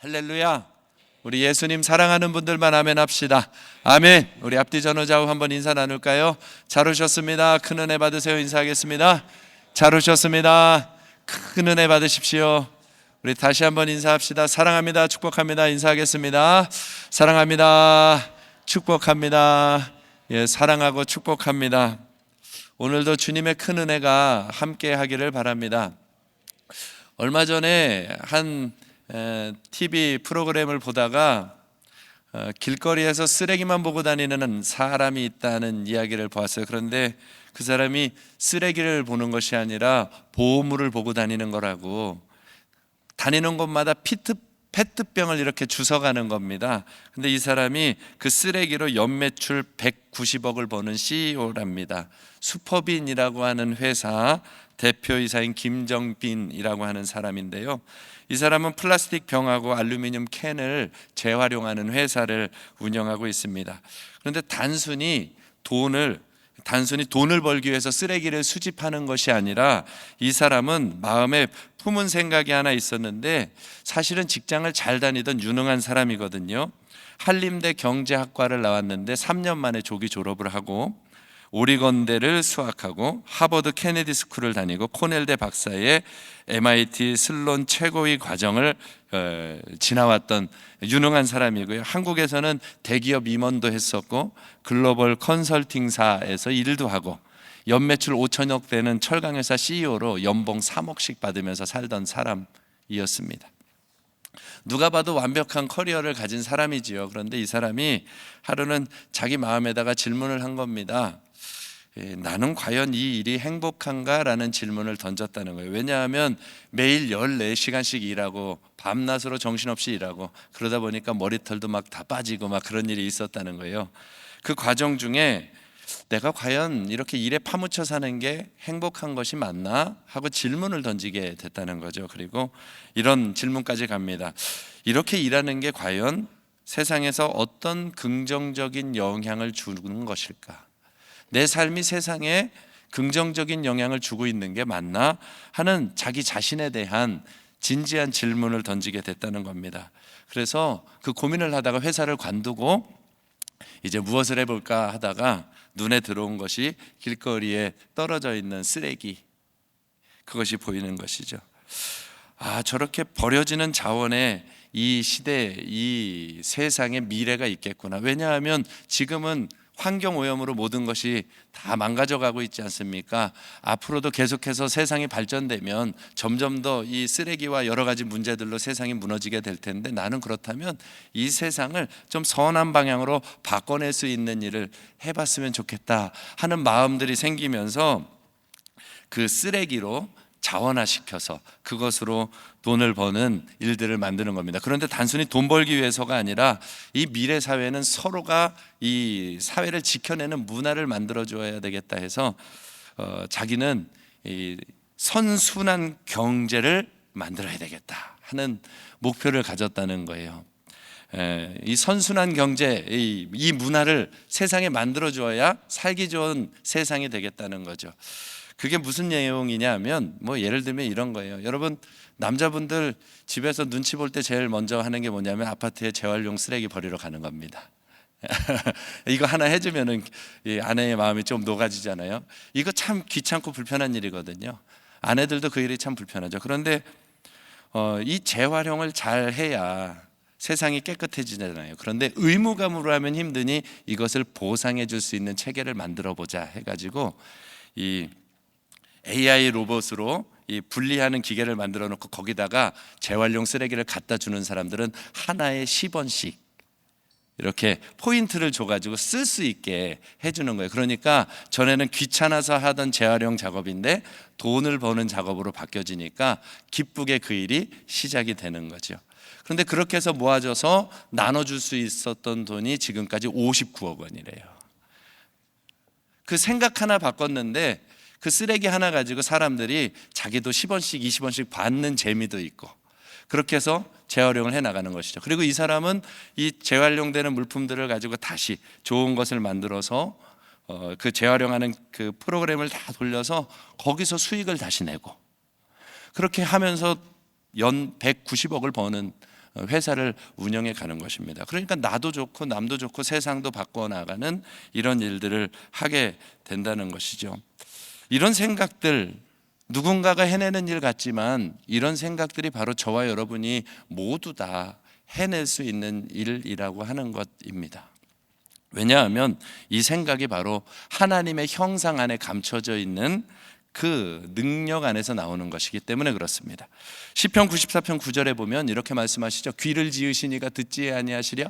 할렐루야. 우리 예수님 사랑하는 분들만 아멘 합시다. 아멘. 우리 앞뒤 전후좌우 한번 인사 나눌까요? 잘 오셨습니다. 큰 은혜 받으세요. 인사하겠습니다. 잘 오셨습니다. 큰 은혜 받으십시오. 우리 다시 한번 인사합시다. 사랑합니다. 축복합니다. 인사하겠습니다. 사랑합니다. 축복합니다. 예, 사랑하고 축복합니다. 오늘도 주님의 큰 은혜가 함께 하기를 바랍니다. 얼마 전에 한 TV 프로그램을 보다가 길거리에서 쓰레기만 보고 다니는 사람이 있다는 이야기를 보았어요. 그런데 그 사람이 쓰레기를 보는 것이 아니라 보호물을 보고 다니는 거라고, 다니는 곳마다 페트병을 이렇게 주워가는 겁니다. 근데 이 사람이 그 쓰레기로 연매출 190억을 버는 CEO랍니다. 슈퍼빈이라고 하는 회사 대표이사인 김정빈이라고 하는 사람인데요, 이 사람은 플라스틱 병하고 알루미늄 캔을 재활용하는 회사를 운영하고 있습니다. 그런데 단순히 돈을 벌기 위해서 쓰레기를 수집하는 것이 아니라, 이 사람은 마음에 품은 생각이 하나 있었는데, 사실은 직장을 잘 다니던 유능한 사람이거든요. 한림대 경제학과를 나왔는데 3년 만에 조기 졸업을 하고, 오리건대를 수학하고 하버드 케네디 스쿨을 다니고 코넬대 박사의 MIT 슬론 최고위 과정을 지나왔던 유능한 사람이고요. 한국에서는 대기업 임원도 했었고 글로벌 컨설팅사에서 일도 하고 연매출 5천억 되는 철강회사 CEO로 연봉 3억씩 받으면서 살던 사람이었습니다. 누가 봐도 완벽한 커리어를 가진 사람이지요. 그런데 이 사람이 하루는 자기 마음에다가 질문을 한 겁니다. 나는 과연 이 일이 행복한가? 라는 질문을 던졌다는 거예요. 왜냐하면 매일 14시간씩 일하고 밤낮으로 정신없이 일하고 그러다 보니까 머리털도 막 다 빠지고 막 그런 일이 있었다는 거예요. 그 과정 중에 내가 과연 이렇게 일에 파묻혀 사는 게 행복한 것이 맞나? 하고 질문을 던지게 됐다는 거죠. 그리고 이런 질문까지 갑니다. 이렇게 일하는 게 과연 세상에서 어떤 긍정적인 영향을 주는 것일까? 내 삶이 세상에 긍정적인 영향을 주고 있는 게 맞나? 하는 자기 자신에 대한 진지한 질문을 던지게 됐다는 겁니다. 그래서 그 고민을 하다가 회사를 관두고 이제 무엇을 해볼까 하다가 눈에 들어온 것이 길거리에 떨어져 있는 쓰레기, 그것이 보이는 것이죠. 아, 저렇게 버려지는 자원에 이 시대, 이 세상에 미래가 있겠구나. 왜냐하면 지금은 환경오염으로 모든 것이 다 망가져가고 있지 않습니까? 앞으로도 계속해서 세상이 발전되면 점점 더 이 쓰레기와 여러 가지 문제들로 세상이 무너지게 될 텐데, 나는 그렇다면 이 세상을 좀 선한 방향으로 바꿔낼 수 있는 일을 해봤으면 좋겠다 하는 마음들이 생기면서 그 쓰레기로 자원화시켜서 그것으로 돈을 버는 일들을 만드는 겁니다. 그런데 단순히 돈 벌기 위해서가 아니라 이 미래 사회는 서로가 이 사회를 지켜내는 문화를 만들어 줘야 되겠다 해서 자기는 이 선순환 경제를 만들어야 되겠다 하는 목표를 가졌다는 거예요. 이 선순환 경제, 이 문화를 세상에 만들어 줘야 살기 좋은 세상이 되겠다는 거죠. 그게 무슨 내용이냐 하면, 뭐 예를 들면 이런 거예요. 여러분, 남자분들 집에서 눈치 볼 때 제일 먼저 하는 게 뭐냐면 아파트에 재활용 쓰레기 버리러 가는 겁니다. 이거 하나 해주면은 이 아내의 마음이 좀 녹아지잖아요. 이거 참 귀찮고 불편한 일이거든요. 아내들도 그 일이 참 불편하죠. 그런데 이 재활용을 잘 해야 세상이 깨끗해지잖아요. 그런데 의무감으로 하면 힘드니 이것을 보상해 줄 수 있는 체계를 만들어 보자 해가지고 이 AI 로봇으로 이 분리하는 기계를 만들어 놓고 거기다가 재활용 쓰레기를 갖다 주는 사람들은 하나에 10원씩 이렇게 포인트를 줘가지고 쓸 수 있게 해주는 거예요. 그러니까 전에는 귀찮아서 하던 재활용 작업인데 돈을 버는 작업으로 바뀌어지니까 기쁘게 그 일이 시작이 되는 거죠. 그런데 그렇게 해서 모아져서 나눠줄 수 있었던 돈이 지금까지 59억 원이래요. 그 생각 하나 바꿨는데 그 쓰레기 하나 가지고 사람들이 자기도 10원씩 20원씩 받는 재미도 있고, 그렇게 해서 재활용을 해나가는 것이죠. 그리고 이 사람은 이 재활용되는 물품들을 가지고 다시 좋은 것을 만들어서 그 재활용하는 그 프로그램을 다 돌려서 거기서 수익을 다시 내고, 그렇게 하면서 연 190억을 버는 회사를 운영해 가는 것입니다. 그러니까 나도 좋고 남도 좋고 세상도 바꿔 나가는 이런 일들을 하게 된다는 것이죠. 이런 생각들, 누군가가 해내는 일 같지만 이런 생각들이 바로 저와 여러분이 모두 다 해낼 수 있는 일이라고 하는 것입니다. 왜냐하면 이 생각이 바로 하나님의 형상 안에 감춰져 있는 그 능력 안에서 나오는 것이기 때문에 그렇습니다. 시편 94편 9절에 보면 이렇게 말씀하시죠. 귀를 지으시니가 듣지 아니하시랴,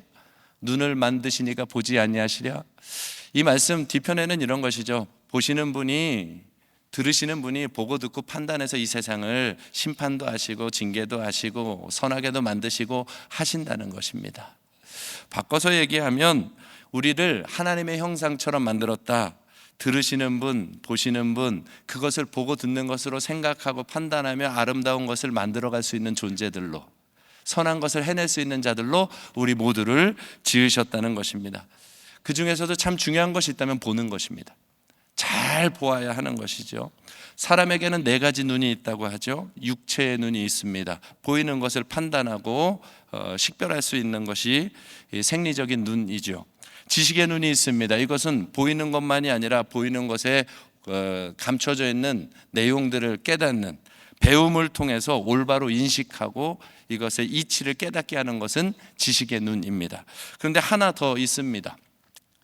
눈을 만드시니가 보지 아니하시랴. 이 말씀 뒤편에는 이런 것이죠. 보시는 분이, 들으시는 분이 보고 듣고 판단해서 이 세상을 심판도 하시고 징계도 하시고 선하게도 만드시고 하신다는 것입니다. 바꿔서 얘기하면 우리를 하나님의 형상처럼 만들었다. 들으시는 분, 보시는 분, 그것을 보고 듣는 것으로 생각하고 판단하며 아름다운 것을 만들어갈 수 있는 존재들로, 선한 것을 해낼 수 있는 자들로 우리 모두를 지으셨다는 것입니다. 그 중에서도 참 중요한 것이 있다면 보는 것입니다. 잘 보아야 하는 것이죠. 사람에게는 4가지 눈이 있다고 하죠. 육체의 눈이 있습니다. 보이는 것을 판단하고 식별할 수 있는 것이 생리적인 눈이죠. 지식의 눈이 있습니다. 이것은 보이는 것만이 아니라 보이는 것에 감춰져 있는 내용들을 깨닫는, 배움을 통해서 올바로 인식하고 이것의 이치를 깨닫게 하는 것은 지식의 눈입니다. 그런데 하나 더 있습니다.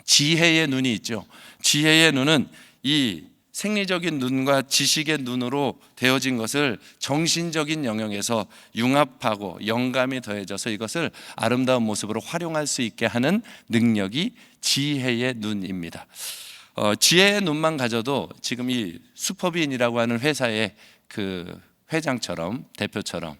지혜의 눈이 있죠. 지혜의 눈은 이 생리적인 눈과 지식의 눈으로 되어진 것을 정신적인 영역에서 융합하고 영감이 더해져서 이것을 아름다운 모습으로 활용할 수 있게 하는 능력이 지혜의 눈입니다. 지혜의 눈만 가져도 지금 이 슈퍼비인이라고 하는 회사의 그 회장처럼, 대표처럼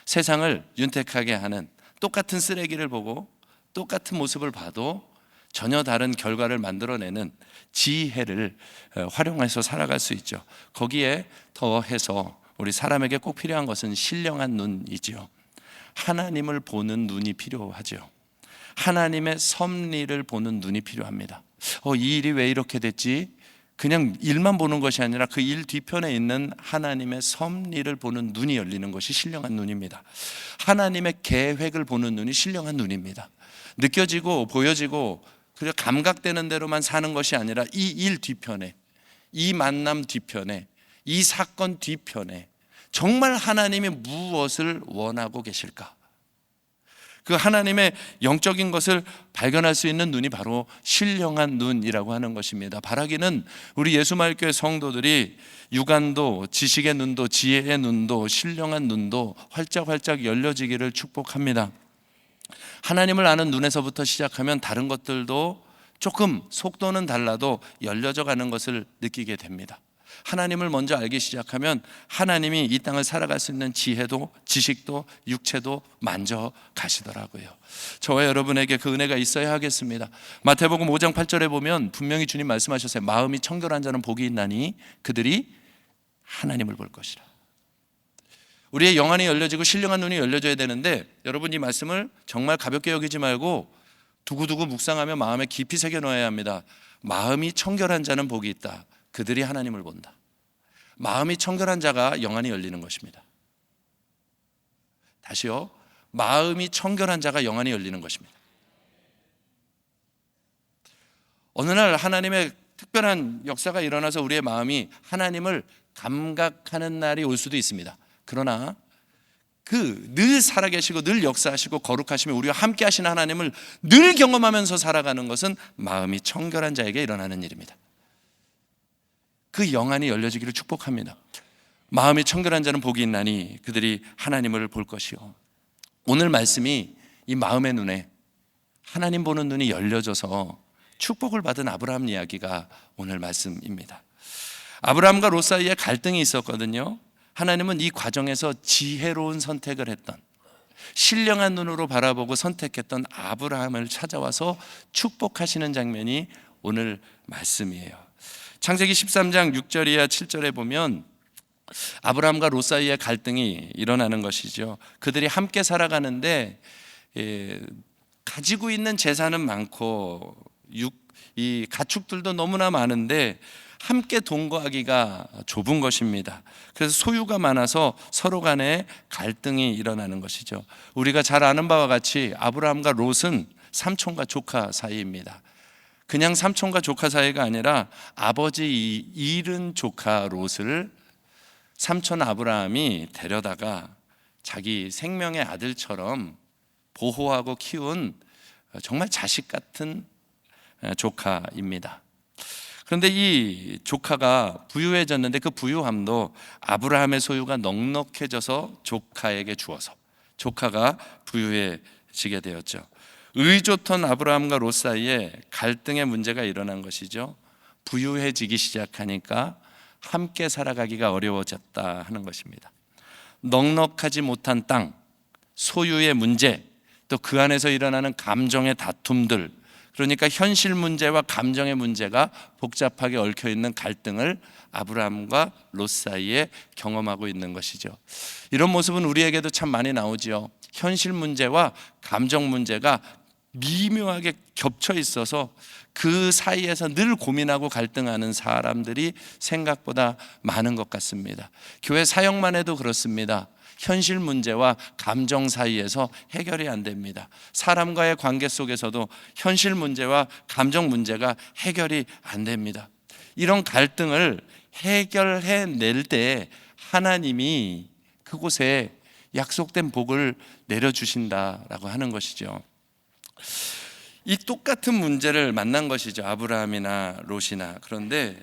세상을 윤택하게 하는, 똑같은 쓰레기를 보고 똑같은 모습을 봐도 전혀 다른 결과를 만들어내는 지혜를 활용해서 살아갈 수 있죠. 거기에 더해서 우리 사람에게 꼭 필요한 것은 신령한 눈이죠. 하나님을 보는 눈이 필요하죠. 하나님의 섭리를 보는 눈이 필요합니다. 이 일이 왜 이렇게 됐지? 그냥 일만 보는 것이 아니라 그 일 뒤편에 있는 하나님의 섭리를 보는 눈이 열리는 것이 신령한 눈입니다. 하나님의 계획을 보는 눈이 신령한 눈입니다. 느껴지고 보여지고 그냥 감각되는 대로만 사는 것이 아니라 이 일 뒤편에, 이 만남 뒤편에, 이 사건 뒤편에 정말 하나님이 무엇을 원하고 계실까? 그 하나님의 영적인 것을 발견할 수 있는 눈이 바로 신령한 눈이라고 하는 것입니다. 바라기는 우리 예수마을교회 성도들이 육안도, 지식의 눈도, 지혜의 눈도, 신령한 눈도 활짝활짝 열려지기를 축복합니다. 하나님을 아는 눈에서부터 시작하면 다른 것들도 조금 속도는 달라도 열려져 가는 것을 느끼게 됩니다. 하나님을 먼저 알기 시작하면 하나님이 이 땅을 살아갈 수 있는 지혜도, 지식도, 육체도 만져 가시더라고요. 저와 여러분에게 그 은혜가 있어야 하겠습니다. 마태복음 5장 8절에 보면 분명히 주님 말씀하셨어요. 마음이 청결한 자는 복이 있나니 그들이 하나님을 볼 것이라. 우리의 영안이 열려지고 신령한 눈이 열려져야 되는데, 여러분 이 말씀을 정말 가볍게 여기지 말고 두고두고 묵상하며 마음에 깊이 새겨 넣어야 합니다. 마음이 청결한 자는 복이 있다. 그들이 하나님을 본다. 마음이 청결한 자가 영안이 열리는 것입니다. 다시요. 마음이 청결한 자가 영안이 열리는 것입니다. 어느 날 하나님의 특별한 역사가 일어나서 우리의 마음이 하나님을 감각하는 날이 올 수도 있습니다. 그러나 그 늘 살아계시고 늘 역사하시고 거룩하시며 우리와 함께 하시는 하나님을 늘 경험하면서 살아가는 것은 마음이 청결한 자에게 일어나는 일입니다. 그 영안이 열려지기를 축복합니다. 마음이 청결한 자는 복이 있나니 그들이 하나님을 볼 것이요. 오늘 말씀이 이 마음의 눈에, 하나님 보는 눈이 열려져서 축복을 받은 아브라함 이야기가 오늘 말씀입니다. 아브라함과 롯 사이에 갈등이 있었거든요. 하나님은 이 과정에서 지혜로운 선택을 했던, 신령한 눈으로 바라보고 선택했던 아브라함을 찾아와서 축복하시는 장면이 오늘 말씀이에요. 창세기 13장 6절 이하 7절에 보면 아브라함과 롯 사이의 갈등이 일어나는 것이죠. 그들이 함께 살아가는데 가지고 있는 재산은 많고 이 가축들도 너무나 많은데 함께 동거하기가 좁은 것입니다. 그래서 소유가 많아서 서로 간에 갈등이 일어나는 것이죠. 우리가 잘 아는 바와 같이 아브라함과 롯은 삼촌과 조카 사이입니다. 그냥 삼촌과 조카 사이가 아니라 아버지 잃은 조카 롯을 삼촌 아브라함이 데려다가 자기 생명의 아들처럼 보호하고 키운 정말 자식 같은 조카입니다. 그런데 이 조카가 부유해졌는데 그 부유함도 아브라함의 소유가 넉넉해져서 조카에게 주어서 조카가 부유해지게 되었죠. 의좋던 아브라함과 롯 사이에 갈등의 문제가 일어난 것이죠. 부유해지기 시작하니까 함께 살아가기가 어려워졌다 하는 것입니다. 넉넉하지 못한 땅, 소유의 문제, 또 그 안에서 일어나는 감정의 다툼들, 그러니까 현실 문제와 감정의 문제가 복잡하게 얽혀 있는 갈등을 아브라함과 롯 사이에 경험하고 있는 것이죠. 이런 모습은 우리에게도 참 많이 나오죠. 현실 문제와 감정 문제가 미묘하게 겹쳐 있어서 그 사이에서 늘 고민하고 갈등하는 사람들이 생각보다 많은 것 같습니다. 교회 사역만 해도 그렇습니다. 현실 문제와 감정 사이에서 해결이 안 됩니다. 사람과의 관계 속에서도 현실 문제와 감정 문제가 해결이 안 됩니다. 이런 갈등을 해결해낼 때 하나님이 그곳에 약속된 복을 내려주신다라고 하는 것이죠. 이 똑같은 문제를 만난 것이죠. 아브라함이나 롯이나. 그런데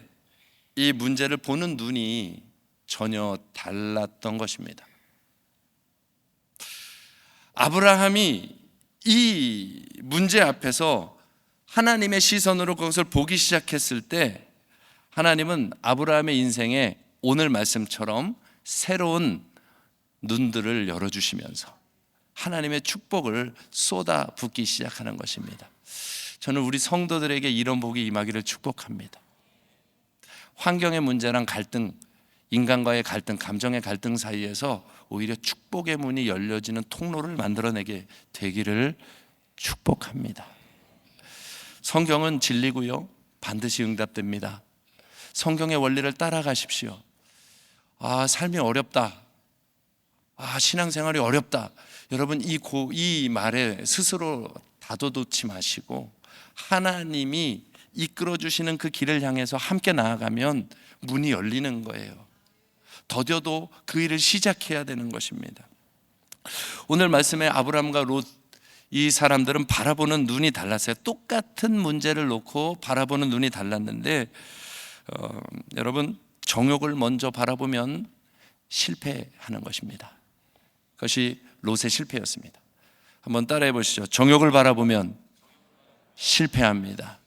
이 문제를 보는 눈이 전혀 달랐던 것입니다. 아브라함이 이 문제 앞에서 하나님의 시선으로 그것을 보기 시작했을 때 하나님은 아브라함의 인생에 오늘 말씀처럼 새로운 눈들을 열어주시면서 하나님의 축복을 쏟아붓기 시작하는 것입니다. 저는 우리 성도들에게 이런 복이 임하기를 축복합니다. 환경의 문제랑 갈등, 인간과의 갈등, 감정의 갈등 사이에서 오히려 축복의 문이 열려지는 통로를 만들어내게 되기를 축복합니다. 성경은 진리고요, 반드시 응답됩니다. 성경의 원리를 따라가십시오. 삶이 어렵다, 신앙생활이 어렵다, 여러분 이 말에 스스로 다도놓지 마시고 하나님이 이끌어주시는 그 길을 향해서 함께 나아가면 문이 열리는 거예요. 더뎌도 그 일을 시작해야 되는 것입니다. 오늘 말씀에 아브라함과 롯, 이 사람들은 바라보는 눈이 달랐어요. 똑같은 문제를 놓고 바라보는 눈이 달랐는데 여러분, 정욕을 먼저 바라보면 실패하는 것입니다. 그것이 롯의 실패였습니다. 한번 따라해 보시죠. 정욕을 바라보면 실패합니다.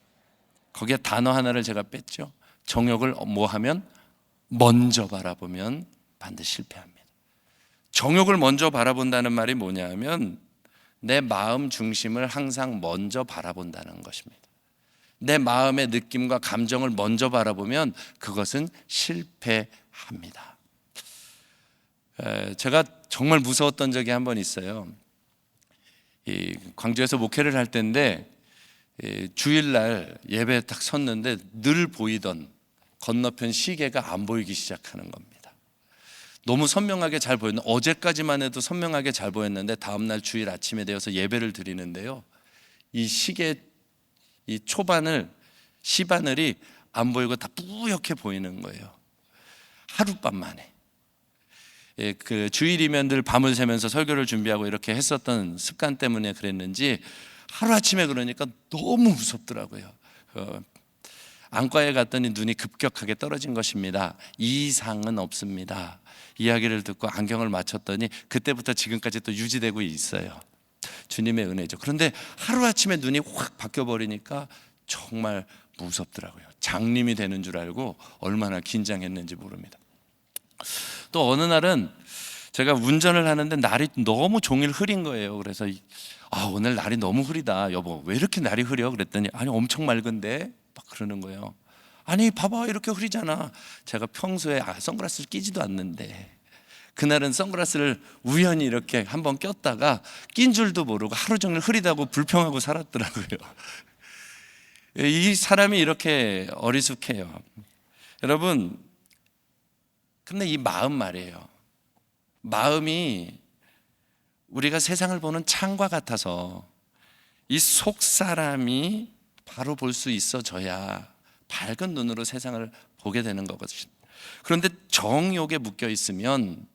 거기에 단어 하나를 제가 뺐죠. 정욕을 뭐하면? 먼저 바라보면 반드시 실패합니다. 정욕을 먼저 바라본다는 말이 뭐냐면 내 마음 중심을 항상 먼저 바라본다는 것입니다. 내 마음의 느낌과 감정을 먼저 바라보면 그것은 실패합니다. 제가 정말 무서웠던 적이 한 번 있어요. 광주에서 목회를 할 때인데 주일날 예배에 딱 섰는데 늘 보이던 건너편 시계가 안 보이기 시작하는 겁니다. 너무 선명하게 잘 보였는데 어제까지만 해도 선명하게 잘 보였는데 다음날 주일 아침에 되어서 예배를 드리는데요, 이 시계 이 시바늘이 안 보이고 다 뿌옇게 보이는 거예요. 하룻밤 만에. 그 주일이면 늘 밤을 새면서 설교를 준비하고 이렇게 했었던 습관 때문에 그랬는지 하루아침에 그러니까 너무 무섭더라고요. 안과에 갔더니 눈이 급격하게 떨어진 것입니다. 이상은 없습니다. 이야기를 듣고 안경을 맞췄더니 그때부터 지금까지 또 유지되고 있어요. 주님의 은혜죠. 그런데 하루아침에 눈이 확 바뀌어버리니까 정말 무섭더라고요. 장님이 되는 줄 알고 얼마나 긴장했는지 모릅니다. 또 어느 날은 제가 운전을 하는데 날이 너무 종일 흐린 거예요. 그래서 오늘 날이 너무 흐리다. 여보, 왜 이렇게 날이 흐려? 그랬더니 아니 엄청 맑은데? 막 그러는 거예요. 아니 봐봐, 이렇게 흐리잖아. 제가 평소에 선글라스를 끼지도 않는데 그날은 선글라스를 우연히 이렇게 한번 꼈다가 낀 줄도 모르고 하루 종일 흐리다고 불평하고 살았더라고요. 이 사람이 이렇게 어리숙해요. 여러분, 근데 이 마음 말이에요. 마음이 우리가 세상을 보는 창과 같아서 이 속 사람이 바로 볼 수 있어져야 밝은 눈으로 세상을 보게 되는 거거든요. 그런데 정욕에 묶여 있으면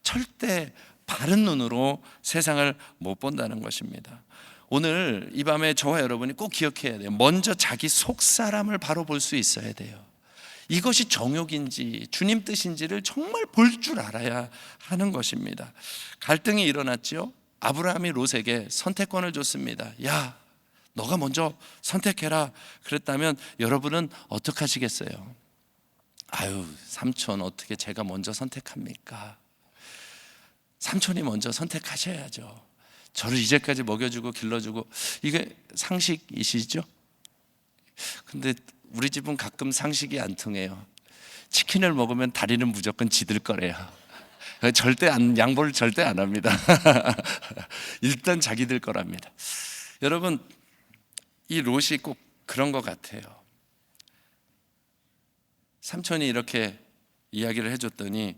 절대 바른 눈으로 세상을 못 본다는 것입니다. 오늘 이 밤에 저와 여러분이 꼭 기억해야 돼요. 먼저 자기 속 사람을 바로 볼 수 있어야 돼요. 이것이 정욕인지 주님 뜻인지를 정말 볼 줄 알아야 하는 것입니다. 갈등이 일어났죠. 아브라함이 롯에게 선택권을 줬습니다. 야, 너가 먼저 선택해라. 그랬다면 여러분은 어떻게 하시겠어요? 아유, 삼촌 어떻게 제가 먼저 선택합니까? 삼촌이 먼저 선택하셔야죠. 저를 이제까지 먹여주고 길러주고, 이게 상식이시죠? 근데 우리 집은 가끔 상식이 안 통해요. 치킨을 먹으면 다리는 무조건 지들 거래요. 양보를 절대 안 합니다. 일단 자기들 거랍니다. 여러분, 이 롯이 꼭 그런 것 같아요. 삼촌이 이렇게 이야기를 해줬더니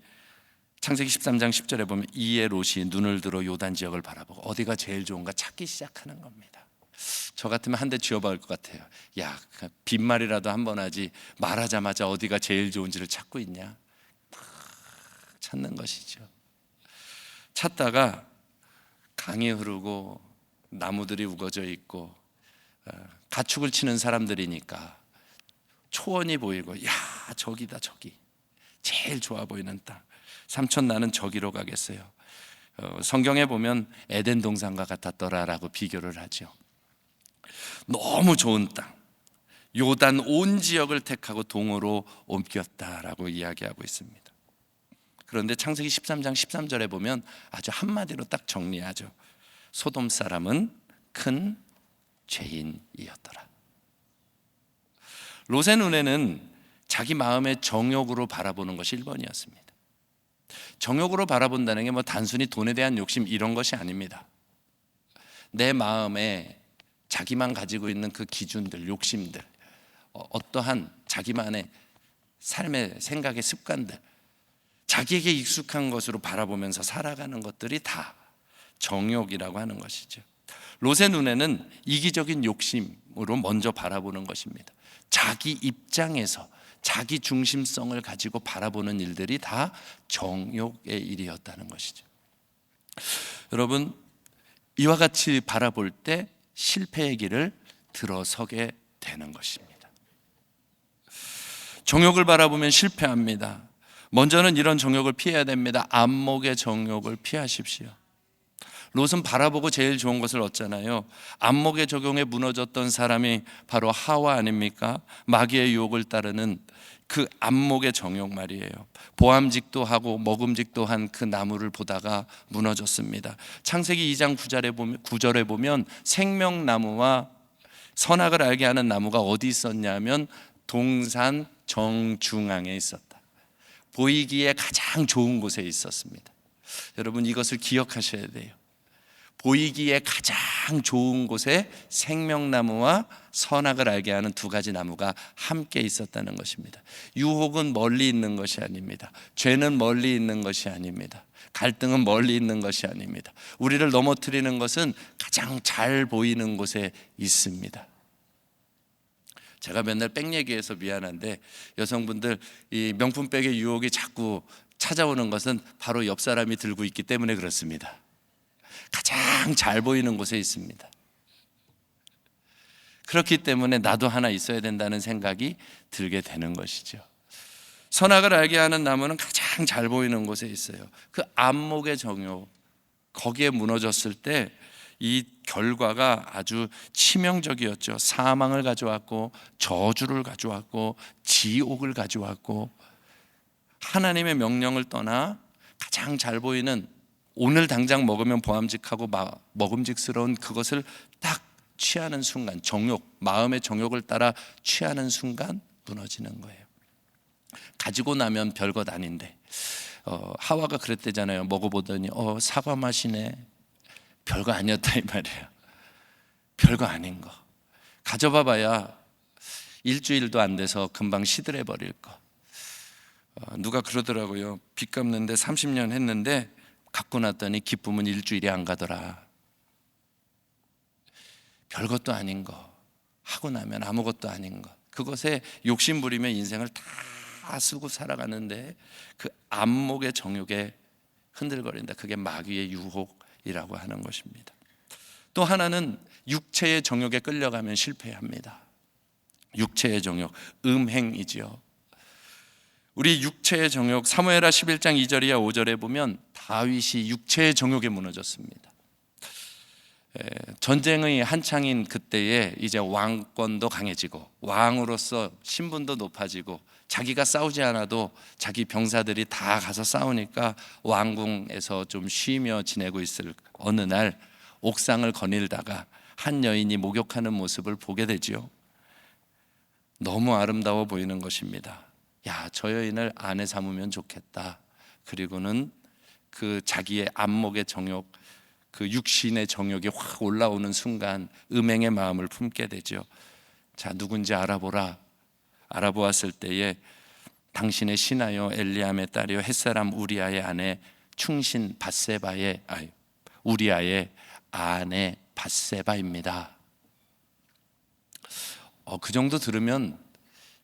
창세기 13장 10절에 보면 이에 롯이 눈을 들어 요단 지역을 바라보고 어디가 제일 좋은가 찾기 시작하는 겁니다. 저 같으면 한 대 쥐어박을 것 같아요. 야, 빈말이라도 한번 하지 말하자마자 어디가 제일 좋은지를 찾고 있냐. 찾는 것이죠. 찾다가 강이 흐르고 나무들이 우거져 있고 가축을 치는 사람들이니까 초원이 보이고, 야, 저기다, 저기 제일 좋아 보이는 땅. 삼촌, 나는 저기로 가겠어요. 성경에 보면 에덴 동산과 같았더라라고 비교를 하죠. 너무 좋은 땅, 요단 온 지역을 택하고 동으로 옮겼다라고 이야기하고 있습니다. 그런데 창세기 13장 13절에 보면 아주 한마디로 딱 정리하죠. 소돔 사람은 큰 죄인이었더라. 롯의 눈에는 자기 마음의 정욕으로 바라보는 것이 1번이었습니다. 정욕으로 바라본다는 게 뭐 단순히 돈에 대한 욕심 이런 것이 아닙니다. 내 마음에 자기만 가지고 있는 그 기준들, 욕심들, 어떠한 자기만의 삶의 생각의 습관들, 자기에게 익숙한 것으로 바라보면서 살아가는 것들이 다 정욕이라고 하는 것이죠. 롯의 눈에는 이기적인 욕심으로 먼저 바라보는 것입니다. 자기 입장에서 자기 중심성을 가지고 바라보는 일들이 다 정욕의 일이었다는 것이죠. 여러분, 이와 같이 바라볼 때 실패의 길을 들어서게 되는 것입니다. 정욕을 바라보면 실패합니다. 먼저는 이런 정욕을 피해야 됩니다. 안목의 정욕을 피하십시오. 롯은 바라보고 제일 좋은 것을 얻잖아요. 안목의 적용에 무너졌던 사람이 바로 하와 아닙니까? 마귀의 유혹을 따르는 그 안목의 정욕 말이에요. 보암직도 하고 먹음직도 한 그 나무를 보다가 무너졌습니다. 창세기 2장 9절에 보면 생명나무와 선악을 알게 하는 나무가 어디 있었냐면 동산 정중앙에 있었다. 보이기에 가장 좋은 곳에 있었습니다. 여러분, 이것을 기억하셔야 돼요. 보이기에 가장 좋은 곳에 생명나무와 선악을 알게 하는 두 가지 나무가 함께 있었다는 것입니다. 유혹은 멀리 있는 것이 아닙니다. 죄는 멀리 있는 것이 아닙니다. 갈등은 멀리 있는 것이 아닙니다. 우리를 넘어뜨리는 것은 가장 잘 보이는 곳에 있습니다. 제가 맨날 백 얘기해서 미안한데 여성분들 이 명품백의 유혹이 자꾸 찾아오는 것은 바로 옆 사람이 들고 있기 때문에 그렇습니다. 가장 잘 보이는 곳에 있습니다. 그렇기 때문에 나도 하나 있어야 된다는 생각이 들게 되는 것이죠. 선악을 알게 하는 나무는 가장 잘 보이는 곳에 있어요. 그 안목의 정욕, 거기에 무너졌을 때 이 결과가 아주 치명적이었죠. 사망을 가져왔고 저주를 가져왔고 지옥을 가져왔고, 하나님의 명령을 떠나 가장 잘 보이는 오늘 당장 먹으면 보암직하고 먹음직스러운 그것을 딱 취하는 순간, 정욕, 마음의 정욕을 따라 취하는 순간 무너지는 거예요. 가지고 나면 별것 아닌데 하와가 그랬대잖아요. 먹어보더니 사과 맛이네. 별거 아니었다 이 말이에요. 별거 아닌 거 가져봐봐야 일주일도 안 돼서 금방 시들해 버릴 거. 누가 그러더라고요. 빚 갚는데 30년 했는데 갚고 났더니 기쁨은 일주일이 안 가더라. 별것도 아닌 거 하고 나면 아무것도 아닌 것, 그것에 욕심 부리며 인생을 다 쓰고 살아가는데 그 안목의 정욕에 흔들거린다. 그게 마귀의 유혹이라고 하는 것입니다. 또 하나는 육체의 정욕에 끌려가면 실패합니다. 육체의 정욕, 음행이지요. 우리 육체의 정욕, 사무엘하 11장 2절 이하 5절에 보면 다윗이 육체의 정욕에 무너졌습니다. 전쟁의 한창인 그때에 이제 왕권도 강해지고 왕으로서 신분도 높아지고 자기가 싸우지 않아도 자기 병사들이 다 가서 싸우니까 왕궁에서 좀 쉬며 지내고 있을 어느 날 옥상을 거닐다가 한 여인이 목욕하는 모습을 보게 되지요. 너무 아름다워 보이는 것입니다. 야, 저 여인을 아내 삼으면 좋겠다. 그리고는 그 자기의 안목의 정욕, 그 육신의 정욕이 확 올라오는 순간 음행의 마음을 품게 되죠. 자, 누군지 알아보라. 알아보았을 때에 당신의 신하여 엘리암의 딸이요 햇사람 우리아의 아내 충신 밧세바의 우리아의 아내 밧세바입니다. 그 정도 들으면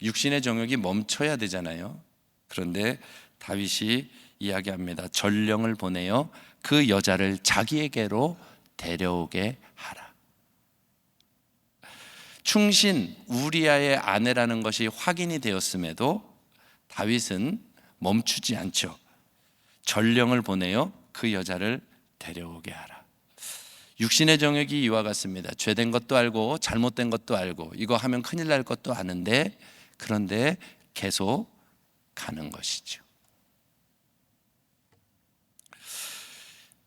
육신의 정욕이 멈춰야 되잖아요. 그런데 다윗이 이야기합니다. 전령을 보내어 그 여자를 자기에게로 데려오게 하라. 충신 우리아의 아내라는 것이 확인이 되었음에도 다윗은 멈추지 않죠. 전령을 보내어 그 여자를 데려오게 하라. 육신의 정욕이 이와 같습니다. 죄된 것도 알고 잘못된 것도 알고 이거 하면 큰일 날 것도 아는데, 그런데 계속 가는 것이죠.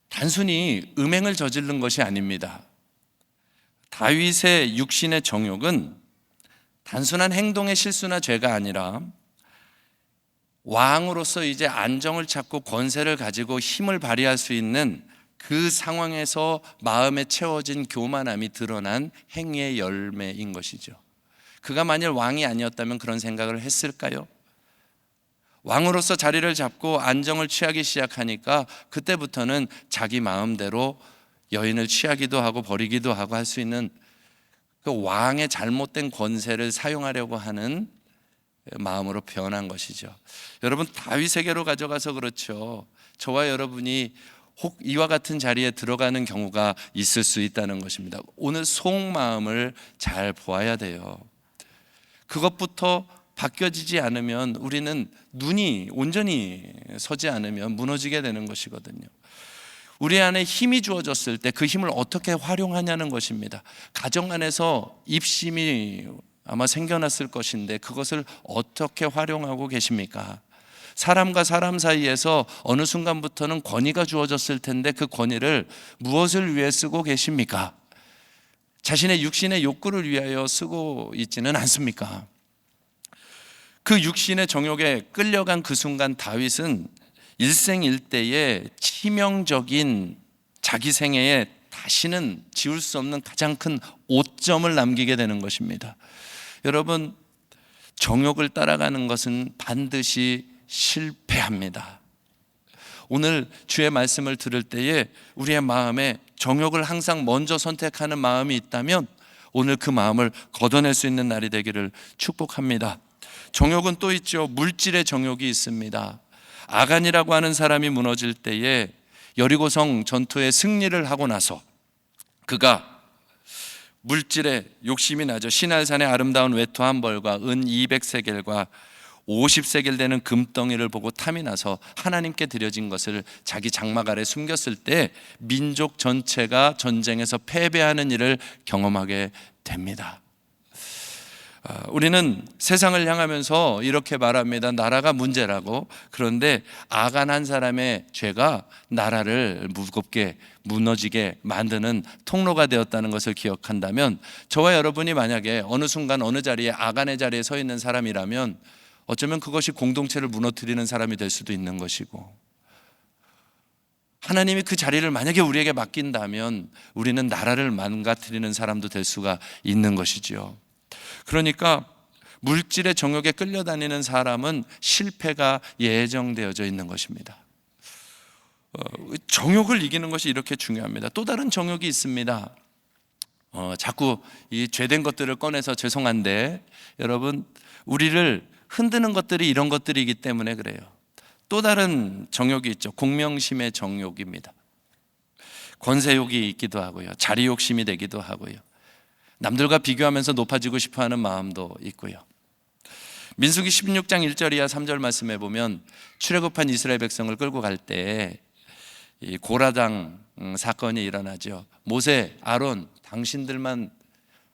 단순히 음행을 저지른 것이 아닙니다. 다윗의 육신의 정욕은 단순한 행동의 실수나 죄가 아니라 왕으로서 이제 안정을 찾고 권세를 가지고 힘을 발휘할 수 있는 그 상황에서 마음에 채워진 교만함이 드러난 행위의 열매인 것이죠. 그가 만일 왕이 아니었다면 그런 생각을 했을까요? 왕으로서 자리를 잡고 안정을 취하기 시작하니까 그때부터는 자기 마음대로 여인을 취하기도 하고 버리기도 하고 할 수 있는 그 왕의 잘못된 권세를 사용하려고 하는 마음으로 변한 것이죠. 여러분, 다윗에게로 가져가서 그렇죠. 저와 여러분이 혹 이와 같은 자리에 들어가는 경우가 있을 수 있다는 것입니다. 오늘 속마음을 잘 보아야 돼요. 그것부터 바뀌어지지 않으면 우리는 눈이 온전히 서지 않으면 무너지게 되는 것이거든요. 우리 안에 힘이 주어졌을 때 그 힘을 어떻게 활용하냐는 것입니다. 가정 안에서 입심이 아마 생겨났을 것인데 그것을 어떻게 활용하고 계십니까? 사람과 사람 사이에서 어느 순간부터는 권위가 주어졌을 텐데 그 권위를 무엇을 위해 쓰고 계십니까? 자신의 육신의 욕구를 위하여 쓰고 있지는 않습니까? 그 육신의 정욕에 끌려간 그 순간 다윗은 일생일대의 치명적인 자기 생애에 다시는 지울 수 없는 가장 큰 오점을 남기게 되는 것입니다. 여러분, 정욕을 따라가는 것은 반드시 실패합니다. 오늘 주의 말씀을 들을 때에 우리의 마음에 정욕을 항상 먼저 선택하는 마음이 있다면 오늘 그 마음을 걷어낼 수 있는 날이 되기를 축복합니다. 정욕은 또 있죠. 물질의 정욕이 있습니다. 아간이라고 하는 사람이 무너질 때에 여리고성 전투에 승리를 하고 나서 그가 물질에 욕심이 나죠. 시날산의 아름다운 외투 한 벌과 은 200세겔과 50세겔 되는 금덩이를 보고 탐이 나서 하나님께 드려진 것을 자기 장막 아래 숨겼을 때 민족 전체가 전쟁에서 패배하는 일을 경험하게 됩니다. 우리는 세상을 향하면서 이렇게 말합니다. 나라가 문제라고. 그런데 아간 한 사람의 죄가 나라를 무겁게 무너지게 만드는 통로가 되었다는 것을 기억한다면 저와 여러분이 만약에 어느 순간 어느 자리에 아간의 자리에 서 있는 사람이라면 어쩌면 그것이 공동체를 무너뜨리는 사람이 될 수도 있는 것이고, 하나님이 그 자리를 만약에 우리에게 맡긴다면 우리는 나라를 망가뜨리는 사람도 될 수가 있는 것이죠. 그러니까 물질의 정욕에 끌려다니는 사람은 실패가 예정되어져 있는 것입니다. 정욕을 이기는 것이 이렇게 중요합니다. 또 다른 정욕이 있습니다. 자꾸 이 죄된 것들을 꺼내서 죄송한데 여러분, 우리를 흔드는 것들이 이런 것들이기 때문에 그래요. 또 다른 정욕이 있죠. 공명심의 정욕입니다. 권세욕이 있기도 하고요, 자리 욕심이 되기도 하고요, 남들과 비교하면서 높아지고 싶어하는 마음도 있고요. 민수기 16장 1절 이하 3절 말씀에 보면 출애굽한 이스라엘 백성을 끌고 갈 때 이 고라당 사건이 일어나죠. 모세, 아론, 당신들만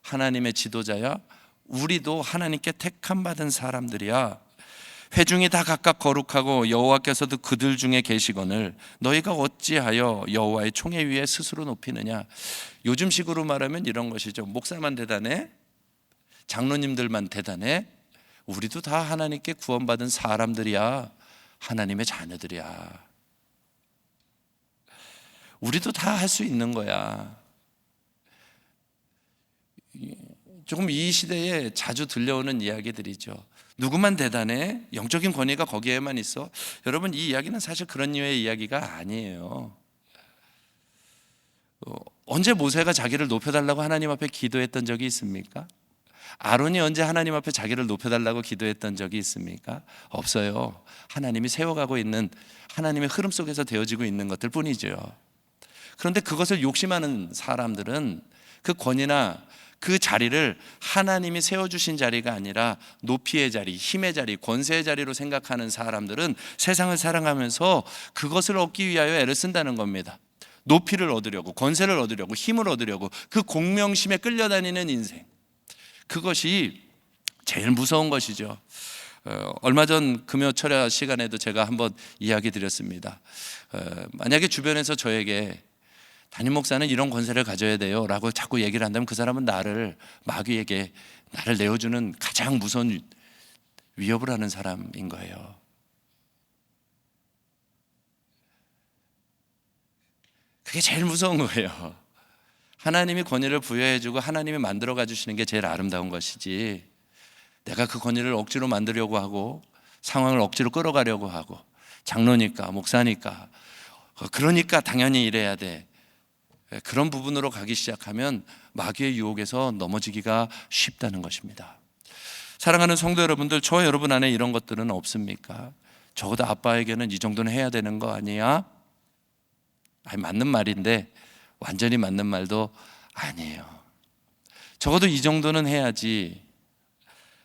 하나님의 지도자야? 우리도 하나님께 택함 받은 사람들이야. 회중이 다 각각 거룩하고 여호와께서도 그들 중에 계시거늘 너희가 어찌하여 여호와의 총회 위에 스스로 높이느냐. 요즘식으로 말하면 이런 것이죠. 목사만 대단해? 장로님들만 대단해? 우리도 다 하나님께 구원받은 사람들이야. 하나님의 자녀들이야. 우리도 다 할 수 있는 거야. 조금 이 시대에 자주 들려오는 이야기들이죠. 누구만 대단해? 영적인 권위가 거기에만 있어? 여러분, 이 이야기는 사실 그런 류의 이야기가 아니에요. 언제 모세가 자기를 높여달라고 하나님 앞에 기도했던 적이 있습니까? 아론이 언제 하나님 앞에 자기를 높여달라고 기도했던 적이 있습니까? 없어요. 하나님이 세워가고 있는, 하나님의 흐름 속에서 되어지고 있는 것들 뿐이죠. 그런데 그것을 욕심하는 사람들은 그 권위나 그 자리를 하나님이 세워주신 자리가 아니라 높이의 자리, 힘의 자리, 권세의 자리로 생각하는 사람들은 세상을 사랑하면서 그것을 얻기 위하여 애를 쓴다는 겁니다. 높이를 얻으려고, 권세를 얻으려고, 힘을 얻으려고, 그 공명심에 끌려다니는 인생, 그것이 제일 무서운 것이죠. 얼마 전 금요철야 시간에도 제가 한번 이야기 드렸습니다. 만약에 주변에서 저에게 담임 목사는 이런 권세를 가져야 돼요 라고 자꾸 얘기를 한다면 그 사람은 마귀에게 나를 내어주는 가장 무서운 위협을 하는 사람인 거예요. 그게 제일 무서운 거예요. 하나님이 권위를 부여해주고 하나님이 만들어 가주시는 게 제일 아름다운 것이지, 내가 그 권위를 억지로 만들려고 하고 상황을 억지로 끌어가려고 하고, 장로니까 목사니까 그러니까 당연히 이래야 돼, 그런 부분으로 가기 시작하면 마귀의 유혹에서 넘어지기가 쉽다는 것입니다. 사랑하는 성도 여러분들, 저 여러분 안에 이런 것들은 없습니까? 적어도 아빠에게는 이 정도는 해야 되는 거 아니야? 아니, 맞는 말인데 완전히 맞는 말도 아니에요. 적어도 이 정도는 해야지,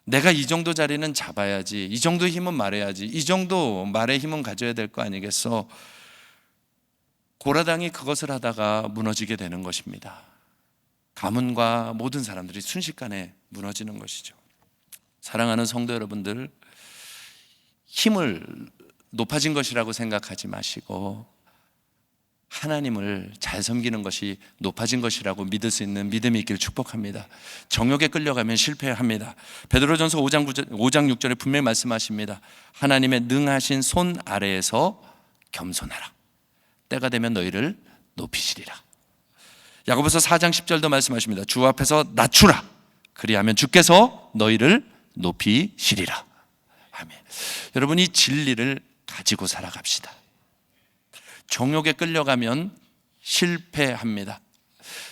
내가 이 정도 자리는 잡아야지, 이 정도 힘은 말해야지, 이 정도 말의 힘은 가져야 될 거 아니겠어? 고라당이 그것을 하다가 무너지게 되는 것입니다. 가문과 모든 사람들이 순식간에 무너지는 것이죠. 사랑하는 성도 여러분들, 힘을 높아진 것이라고 생각하지 마시고 하나님을 잘 섬기는 것이 높아진 것이라고 믿을 수 있는 믿음이 있기를 축복합니다. 정욕에 끌려가면 실패합니다. 베드로전서 5장 6절에 분명히 말씀하십니다. 하나님의 능하신 손 아래에서 겸손하라. 때가 되면 너희를 높이시리라. 야고보서 4장 10절도 말씀하십니다. 주 앞에서 낮추라. 그리하면 주께서 너희를 높이시리라. 아멘. 여러분, 이 진리를 가지고 살아갑시다. 정욕에 끌려가면 실패합니다.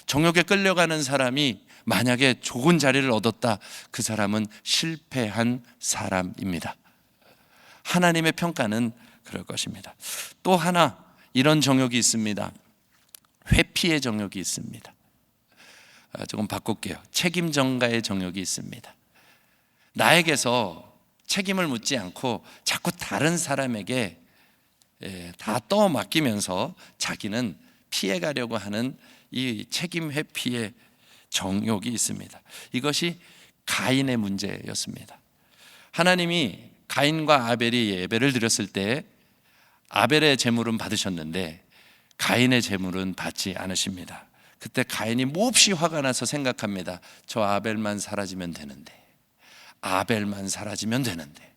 정욕에 끌려가는 사람이 만약에 좋은 자리를 얻었다, 그 사람은 실패한 사람입니다. 하나님의 평가는 그럴 것입니다. 또 하나 이런 정욕이 있습니다. 회피의 정욕이 있습니다. 조금 바꿀게요. 책임 전가의 정욕이 있습니다. 나에게서 책임을 묻지 않고 자꾸 다른 사람에게 다 떠맡기면서 자기는 피해가려고 하는 이 책임 회피의 정욕이 있습니다. 이것이 가인의 문제였습니다. 하나님이 가인과 아벨이 예배를 드렸을 때 아벨의 제물은 받으셨는데 가인의 제물은 받지 않으십니다. 그때 가인이 몹시 화가 나서 생각합니다. 저 아벨만 사라지면 되는데, 아벨만 사라지면 되는데.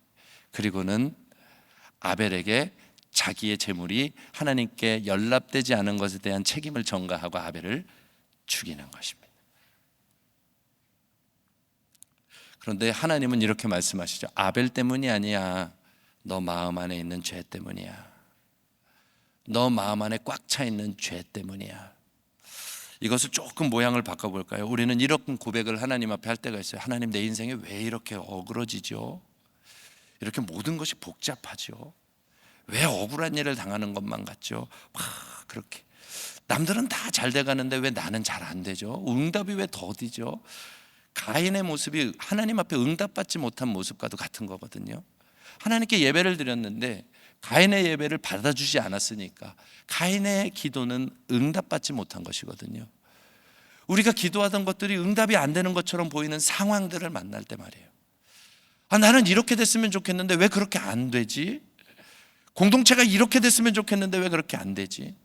그리고는 아벨에게 자기의 제물이 하나님께 연락되지 않은 것에 대한 책임을 전가하고 아벨을 죽이는 것입니다. 그런데 하나님은 이렇게 말씀하시죠. 아벨 때문이 아니야. 너 마음 안에 있는 죄 때문이야. 너 마음 안에 꽉 차 있는 죄 때문이야. 이것을 조금 모양을 바꿔볼까요? 우리는 이런 고백을 하나님 앞에 할 때가 있어요. 하나님, 내 인생에 왜 이렇게 어그러지죠? 이렇게 모든 것이 복잡하죠? 왜 억울한 일을 당하는 것만 같죠? 막 그렇게 남들은 다 잘 돼가는데 왜 나는 잘 안 되죠? 응답이 왜 더디죠? 가인의 모습이 하나님 앞에 응답받지 못한 모습과도 같은 거거든요. 하나님께 예배를 드렸는데 가인의 예배를 받아주지 않았으니까 가인의 기도는 응답받지 못한 것이거든요. 우리가 기도하던 것들이 응답이 안 되는 것처럼 보이는 상황들을 만날 때 말이에요. 나는 이렇게 됐으면 좋겠는데 왜 그렇게 안 되지? 공동체가 이렇게 됐으면 좋겠는데 왜 그렇게 안 되지?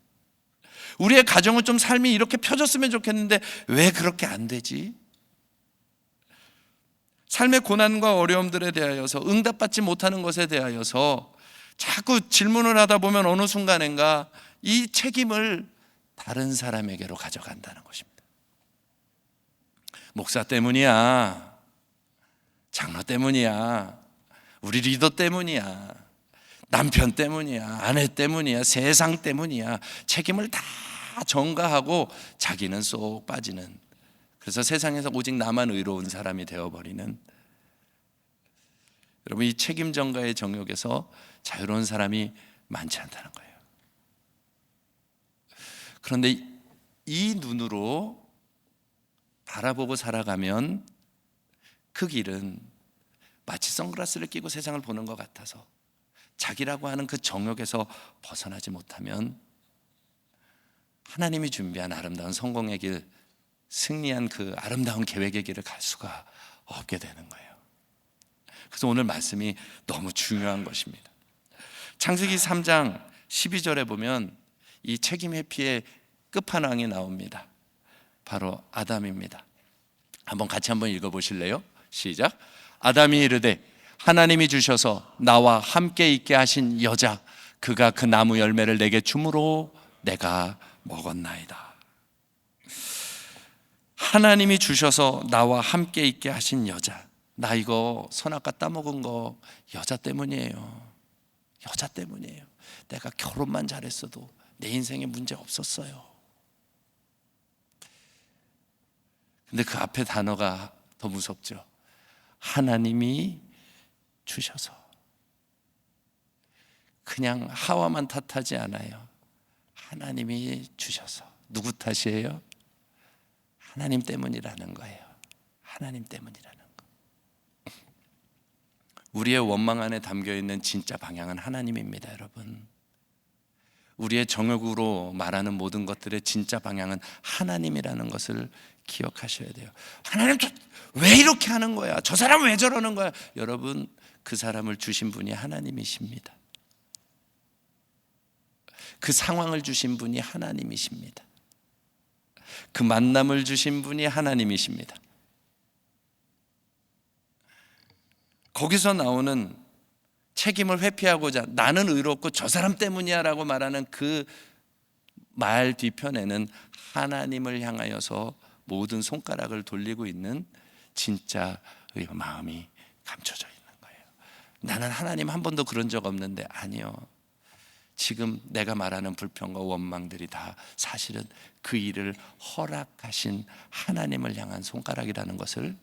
우리의 가정은 좀 삶이 이렇게 펴졌으면 좋겠는데 왜 그렇게 안 되지? 삶의 고난과 어려움들에 대하여서, 응답받지 못하는 것에 대하여서 자꾸 질문을 하다 보면 어느 순간인가 이 책임을 다른 사람에게로 가져간다는 것입니다. 목사 때문이야, 장로 때문이야, 우리 리더 때문이야, 남편 때문이야, 아내 때문이야, 세상 때문이야. 책임을 다 전가하고 자기는 쏙 빠지는, 그래서 세상에서 오직 나만 의로운 사람이 되어버리는, 여러분, 이 책임 전가의 정욕에서 자유로운 사람이 많지 않다는 거예요. 그런데 이 눈으로 바라보고 살아가면 그 길은 마치 선글라스를 끼고 세상을 보는 것 같아서 자기라고 하는 그 정욕에서 벗어나지 못하면 하나님이 준비한 아름다운 성공의 길, 승리한 그 아름다운 계획의 길을 갈 수가 없게 되는 거예요. 그래서 오늘 말씀이 너무 중요한 것입니다. 창세기 3장 12절에 보면 이 책임 회피의 끝판왕이 나옵니다. 바로 아담입니다. 같이 한번 읽어보실래요? 시작. 아담이 이르되 하나님이 주셔서 나와 함께 있게 하신 여자, 그가 그 나무 열매를 내게 주므로 내가 먹었나이다. 하나님이 주셔서 나와 함께 있게 하신 여자, 나 이거 선악과 따먹은 거 여자 때문이에요. 여자 때문이에요. 내가 결혼만 잘했어도 내 인생에 문제 없었어요. 근데 그 앞에 단어가 더 무섭죠. 하나님이 주셔서. 그냥 하와만 탓하지 않아요. 하나님이 주셔서. 누구 탓이에요? 하나님 때문이라는 거예요. 하나님 때문이라는 거. 우리의 원망 안에 담겨있는 진짜 방향은 하나님입니다, 여러분. 우리의 정욕으로 말하는 모든 것들의 진짜 방향은 하나님이라는 것을 기억하셔야 돼요. 하나님, 왜 이렇게 하는 거야? 저 사람 왜 저러는 거야? 여러분, 그 사람을 주신 분이 하나님이십니다. 그 상황을 주신 분이 하나님이십니다. 그 만남을 주신 분이 하나님이십니다. 거기서 나오는 책임을 회피하고자 나는 의롭고 저 사람 때문이야 라고 말하는 그 말 뒤편에는 하나님을 향하여서 모든 손가락을 돌리고 있는 진짜 마음이 감춰져 있는 거예요. 나는 하나님 한 번도 그런 적 없는데, 아니요. 지금 내가 말하는 불평과 원망들이 다 사실은 그 일을 허락하신 하나님을 향한 손가락이라는 것을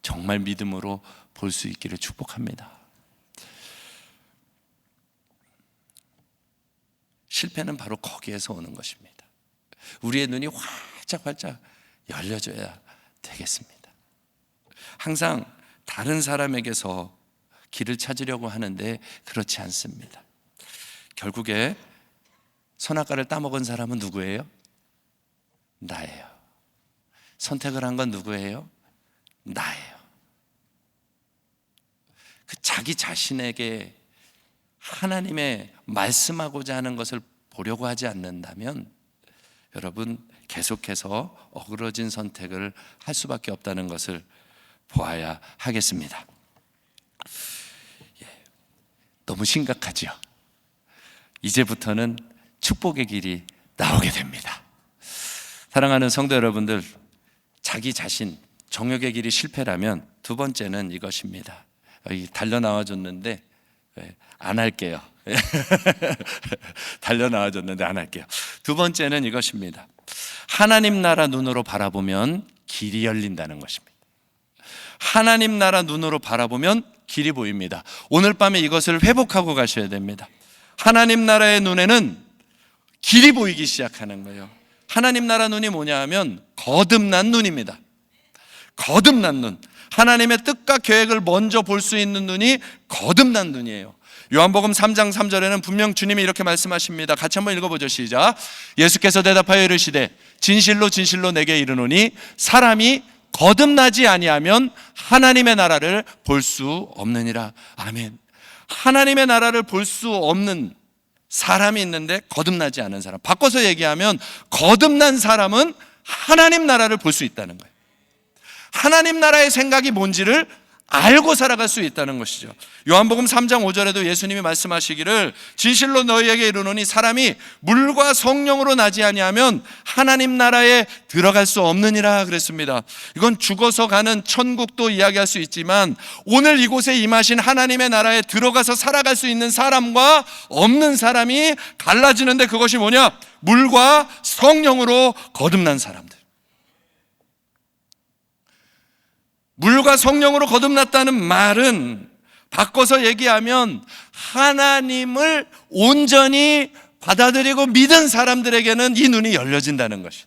정말 믿음으로 볼 수 있기를 축복합니다. 실패는 바로 거기에서 오는 것입니다. 우리의 눈이 활짝활짝 열려져야 되겠습니다. 항상 다른 사람에게서 길을 찾으려고 하는데 그렇지 않습니다. 결국에 선악과를 따먹은 사람은 누구예요? 나예요. 선택을 한 건 누구예요? 나예요. 그 자기 자신에게 하나님의 말씀하고자 하는 것을 보려고 하지 않는다면 여러분, 계속해서 어그러진 선택을 할 수밖에 없다는 것을 보아야 하겠습니다. 너무 심각하죠? 이제부터는 축복의 길이 나오게 됩니다. 사랑하는 성도 여러분들, 자기 자신, 정욕의 길이 실패라면 두 번째는 이것입니다. 여기 달려 나와줬는데 안 할게요. 달려 나와줬는데 안 할게요. 두 번째는 이것입니다. 하나님 나라 눈으로 바라보면 길이 열린다는 것입니다. 하나님 나라 눈으로 바라보면 길이 보입니다. 오늘 밤에 이것을 회복하고 가셔야 됩니다. 하나님 나라의 눈에는 길이 보이기 시작하는 거예요. 하나님 나라 눈이 뭐냐 하면 거듭난 눈입니다. 거듭난 눈. 하나님의 뜻과 계획을 먼저 볼 수 있는 눈이 거듭난 눈이에요. 요한복음 3장 3절에는 분명 주님이 이렇게 말씀하십니다. 같이 한번 읽어보죠. 시작. 예수께서 대답하여 이르시되 진실로 진실로 내게 이르노니 사람이 거듭나지 아니하면 하나님의 나라를 볼 수 없느니라. 아멘. 하나님의 나라를 볼 수 없는 사람이 있는데 거듭나지 않은 사람. 바꿔서 얘기하면 거듭난 사람은 하나님 나라를 볼 수 있다는 거예요. 하나님 나라의 생각이 뭔지를 알고 살아갈 수 있다는 것이죠. 요한복음 3장 5절에도 예수님이 말씀하시기를 진실로 너희에게 이르노니 사람이 물과 성령으로 나지 아니하면 하나님 나라에 들어갈 수 없느니라 그랬습니다. 이건 죽어서 가는 천국도 이야기할 수 있지만 오늘 이곳에 임하신 하나님의 나라에 들어가서 살아갈 수 있는 사람과 없는 사람이 갈라지는데 그것이 뭐냐? 물과 성령으로 거듭난 사람들. 물과 성령으로 거듭났다는 말은 바꿔서 얘기하면 하나님을 온전히 받아들이고 믿은 사람들에게는 이 눈이 열려진다는 것이.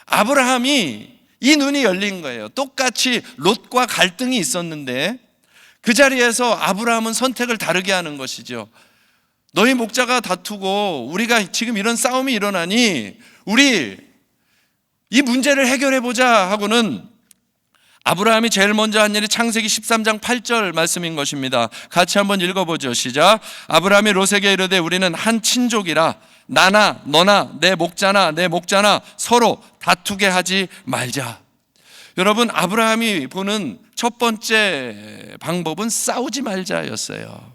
아브라함이 이 눈이 열린 거예요. 똑같이 롯과 갈등이 있었는데 그 자리에서 아브라함은 선택을 다르게 하는 것이죠. 너희 목자가 다투고 우리가 지금 이런 싸움이 일어나니 우리 이 문제를 해결해보자 하고는 아브라함이 제일 먼저 한 일이 창세기 13장 8절 말씀인 것입니다. 같이 한번 읽어보죠. 시작. 아브라함이 롯에게 이르되 우리는 한 친족이라 나나 너나 내 목자나 내 목자나 서로 다투게 하지 말자. 여러분, 아브라함이 보는 첫 번째 방법은 싸우지 말자였어요.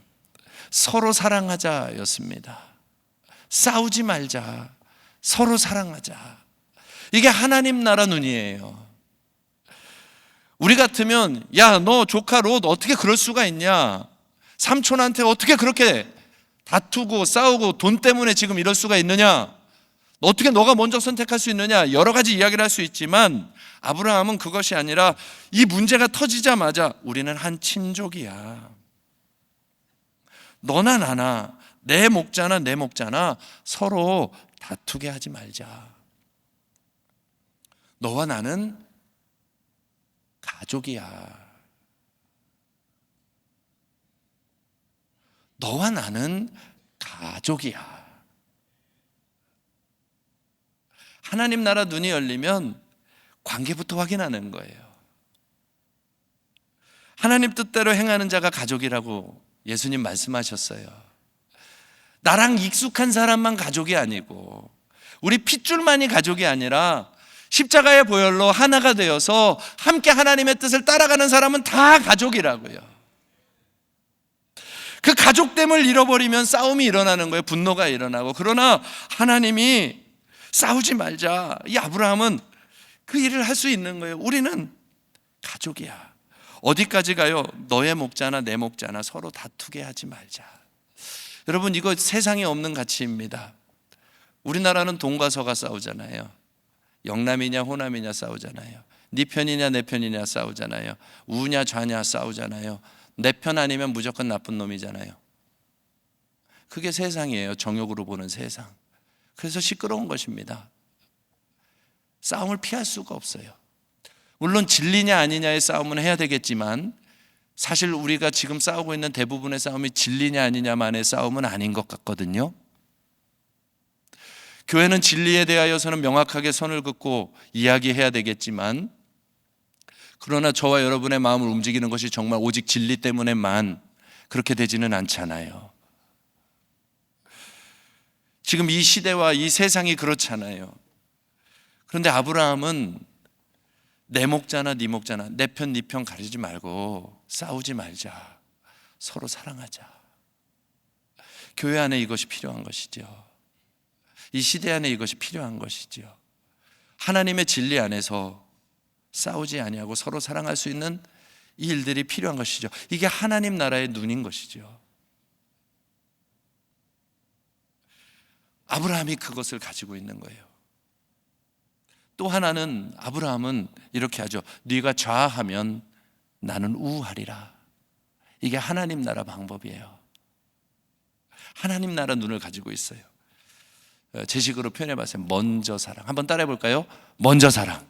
서로 사랑하자였습니다. 싸우지 말자. 서로 사랑하자. 이게 하나님 나라 눈이에요. 우리 같으면 야, 너 조카 롯 어떻게 그럴 수가 있냐? 삼촌한테 어떻게 그렇게 다투고 싸우고 돈 때문에 지금 이럴 수가 있느냐? 어떻게 너가 먼저 선택할 수 있느냐? 여러 가지 이야기를 할 수 있지만 아브라함은 그것이 아니라 이 문제가 터지자마자 우리는 한 친족이야. 너나 나나 내 목자나 내 목자나 서로 다투게 하지 말자. 너와 나는 가족이야. 너와 나는 가족이야. 하나님 나라 눈이 열리면 관계부터 확인하는 거예요. 하나님 뜻대로 행하는 자가 가족이라고 예수님 말씀하셨어요. 나랑 익숙한 사람만 가족이 아니고 우리 핏줄만이 가족이 아니라 십자가의 보혈로 하나가 되어서 함께 하나님의 뜻을 따라가는 사람은 다 가족이라고요. 그 가족됨을 잃어버리면 싸움이 일어나는 거예요. 분노가 일어나고. 그러나 하나님이 싸우지 말자. 이 아브라함은 그 일을 할 수 있는 거예요. 우리는 가족이야. 어디까지 가요? 너의 목자나 내 목자나 서로 다투게 하지 말자. 여러분, 이거 세상에 없는 가치입니다. 우리나라는 동과 서가 싸우잖아요. 영남이냐 호남이냐 싸우잖아요. 네 편이냐 내 편이냐 싸우잖아요. 우냐 좌냐 싸우잖아요. 내 편 아니면 무조건 나쁜 놈이잖아요. 그게 세상이에요. 정욕으로 보는 세상. 그래서 시끄러운 것입니다. 싸움을 피할 수가 없어요. 물론 진리냐 아니냐의 싸움은 해야 되겠지만 사실 우리가 지금 싸우고 있는 대부분의 싸움이 진리냐 아니냐만의 싸움은 아닌 것 같거든요. 교회는 진리에 대하여서는 명확하게 선을 긋고 이야기해야 되겠지만 그러나 저와 여러분의 마음을 움직이는 것이 정말 오직 진리 때문에만 그렇게 되지는 않잖아요. 지금 이 시대와 이 세상이 그렇잖아요. 그런데 아브라함은 내 목자나 네 목자나 내 편 네 편 가리지 말고 싸우지 말자. 서로 사랑하자. 교회 안에 이것이 필요한 것이죠. 이 시대 안에 이것이 필요한 것이죠. 하나님의 진리 안에서 싸우지 아니하고 서로 사랑할 수 있는 이 일들이 필요한 것이죠. 이게 하나님 나라의 눈인 것이죠. 아브라함이 그것을 가지고 있는 거예요. 또 하나는 아브라함은 이렇게 하죠. 네가 좌하면 나는 우하리라. 이게 하나님 나라 방법이에요. 하나님 나라 눈을 가지고 있어요. 제 식으로 표현해 봤어요. 먼저 사랑. 한번 따라해 볼까요? 먼저 사랑.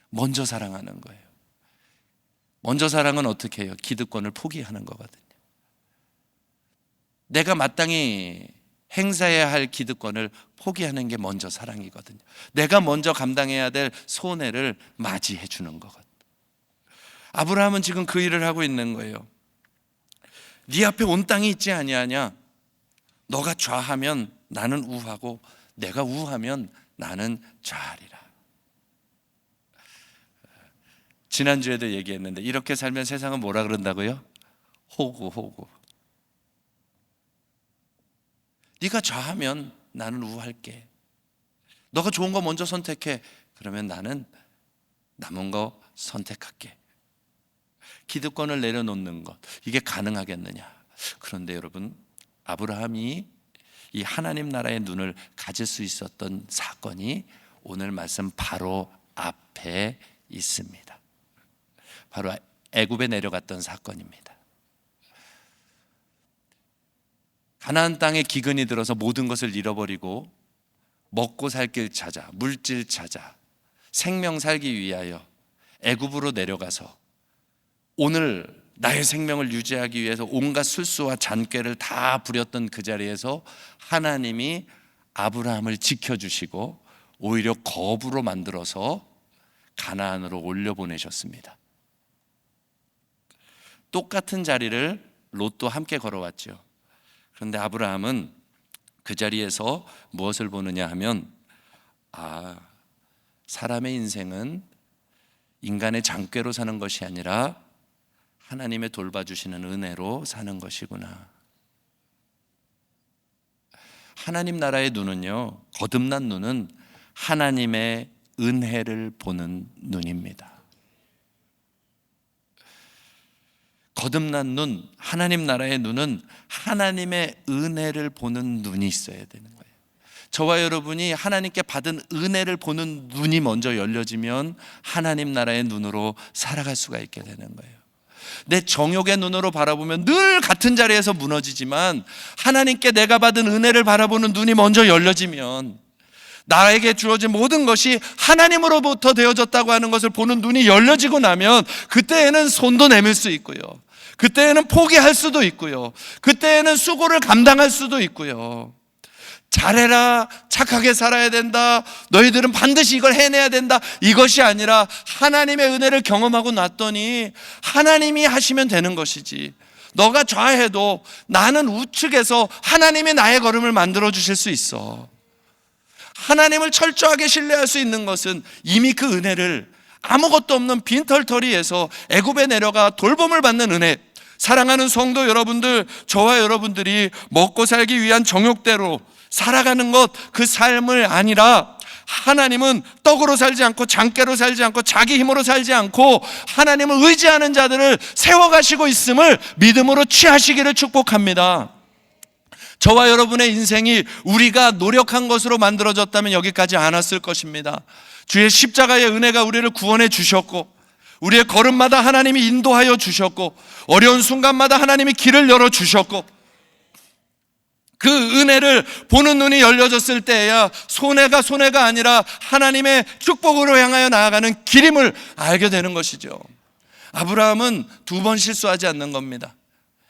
먼저 사랑하는 거예요. 먼저 사랑은 어떻게 해요? 기득권을 포기하는 거거든요. 내가 마땅히 행사해야 할 기득권을 포기하는 게 먼저 사랑이거든요. 내가 먼저 감당해야 될 손해를 맞이해 주는 거거든요. 아브라함은 지금 그 일을 하고 있는 거예요. 네 앞에 온 땅이 있지 아니하냐? 너가 좌하면 나는 우하고 내가 우하면 나는 좌하리라. 지난주에도 얘기했는데 이렇게 살면 세상은 뭐라 그런다고요? 호구. 네가 좌하면 나는 우할게. 너가 좋은 거 먼저 선택해. 그러면 나는 남은 거 선택할게. 기득권을 내려놓는 것, 이게 가능하겠느냐? 그런데 여러분, 아브라함이 이 하나님 나라의 눈을 가질 수 있었던 사건이 오늘 말씀 바로 앞에 있습니다. 바로 애굽에 내려갔던 사건입니다. 가나안 땅에 기근이 들어서 모든 것을 잃어버리고 먹고 살 길 찾아, 물질 찾아, 생명 살기 위하여 애굽으로 내려가서 오늘 나의 생명을 유지하기 위해서 온갖 술수와 잔꾀를 다 부렸던 그 자리에서 하나님이 아브라함을 지켜주시고 오히려 거부로 만들어서 가나안으로 올려보내셨습니다. 똑같은 자리를 롯도 함께 걸어왔죠. 그런데 아브라함은 그 자리에서 무엇을 보느냐 하면, 사람의 인생은 인간의 장꾀로 사는 것이 아니라 하나님의 돌봐주시는 은혜로 사는 것이구나. 하나님 나라의 눈은요, 거듭난 눈은 하나님의 은혜를 보는 눈입니다. 거듭난 눈, 하나님 나라의 눈은 하나님의 은혜를 보는 눈이 있어야 되는 거예요. 저와 여러분이 하나님께 받은 은혜를 보는 눈이 먼저 열려지면 하나님 나라의 눈으로 살아갈 수가 있게 되는 거예요. 내 정욕의 눈으로 바라보면 늘 같은 자리에서 무너지지만 하나님께 내가 받은 은혜를 바라보는 눈이 먼저 열려지면, 나에게 주어진 모든 것이 하나님으로부터 되어졌다고 하는 것을 보는 눈이 열려지고 나면 그때에는 손도 내밀 수 있고요, 그때에는 포기할 수도 있고요, 그때에는 수고를 감당할 수도 있고요. 잘해라, 착하게 살아야 된다, 너희들은 반드시 이걸 해내야 된다, 이것이 아니라 하나님의 은혜를 경험하고 났더니 하나님이 하시면 되는 것이지, 너가 좌해도 나는 우측에서 하나님이 나의 걸음을 만들어 주실 수 있어. 하나님을 철저하게 신뢰할 수 있는 것은 이미 그 은혜를 아무것도 없는 빈털터리에서 애굽에 내려가 돌봄을 받는 은혜. 사랑하는 성도 여러분들, 저와 여러분들이 먹고 살기 위한 정욕대로 살아가는 것, 그 삶을 아니라 하나님은 떡으로 살지 않고 장깨로 살지 않고 자기 힘으로 살지 않고 하나님을 의지하는 자들을 세워가시고 있음을 믿음으로 취하시기를 축복합니다. 저와 여러분의 인생이 우리가 노력한 것으로 만들어졌다면 여기까지 안 왔을 것입니다. 주의 십자가의 은혜가 우리를 구원해 주셨고, 우리의 걸음마다 하나님이 인도하여 주셨고, 어려운 순간마다 하나님이 길을 열어 주셨고, 그 은혜를 보는 눈이 열려졌을 때야 손해가 아니라 하나님의 축복으로 향하여 나아가는 길임을 알게 되는 것이죠. 아브라함은 2번 실수하지 않는 겁니다.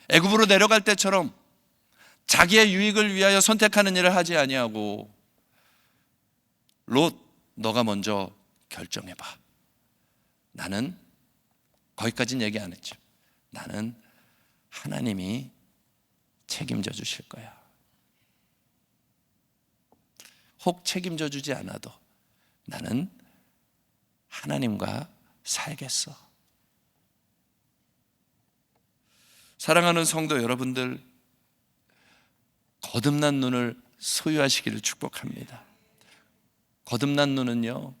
애굽으로 내려갈 때처럼 자기의 유익을 위하여 선택하는 일을 하지 아니하고, 롯, 너가 먼저 결정해봐. 나는, 거기까지는 얘기 안 했죠. 나는 하나님이 책임져 주실 거야. 혹 책임져 주지 않아도 나는 하나님과 살겠어. 사랑하는 성도 여러분들, 거듭난 눈을 소유하시기를 축복합니다. 거듭난 눈은요,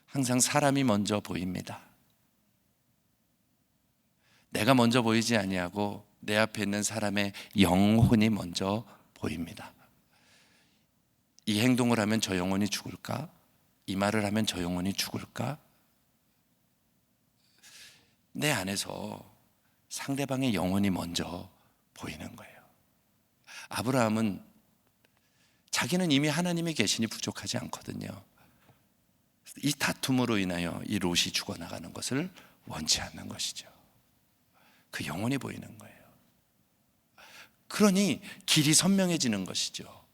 항상 사람이 먼저 보입니다. 내가 먼저 보이지 아니하고 내 앞에 있는 사람의 영혼이 먼저 보입니다. 이 행동을 하면 저 영혼이 죽을까? 이 말을 하면 저 영혼이 죽을까? 내 안에서 상대방의 영혼이 먼저 보이는 거예요. 아브라함은 자기는 이미 하나님의 계신이 부족하지 않거든요. 이 다툼으로 인하여 이 롯이 죽어나가는 것을 원치 않는 것이죠. 그 영혼이 보이는 거예요. 그러니 길이 선명해지는 것이죠.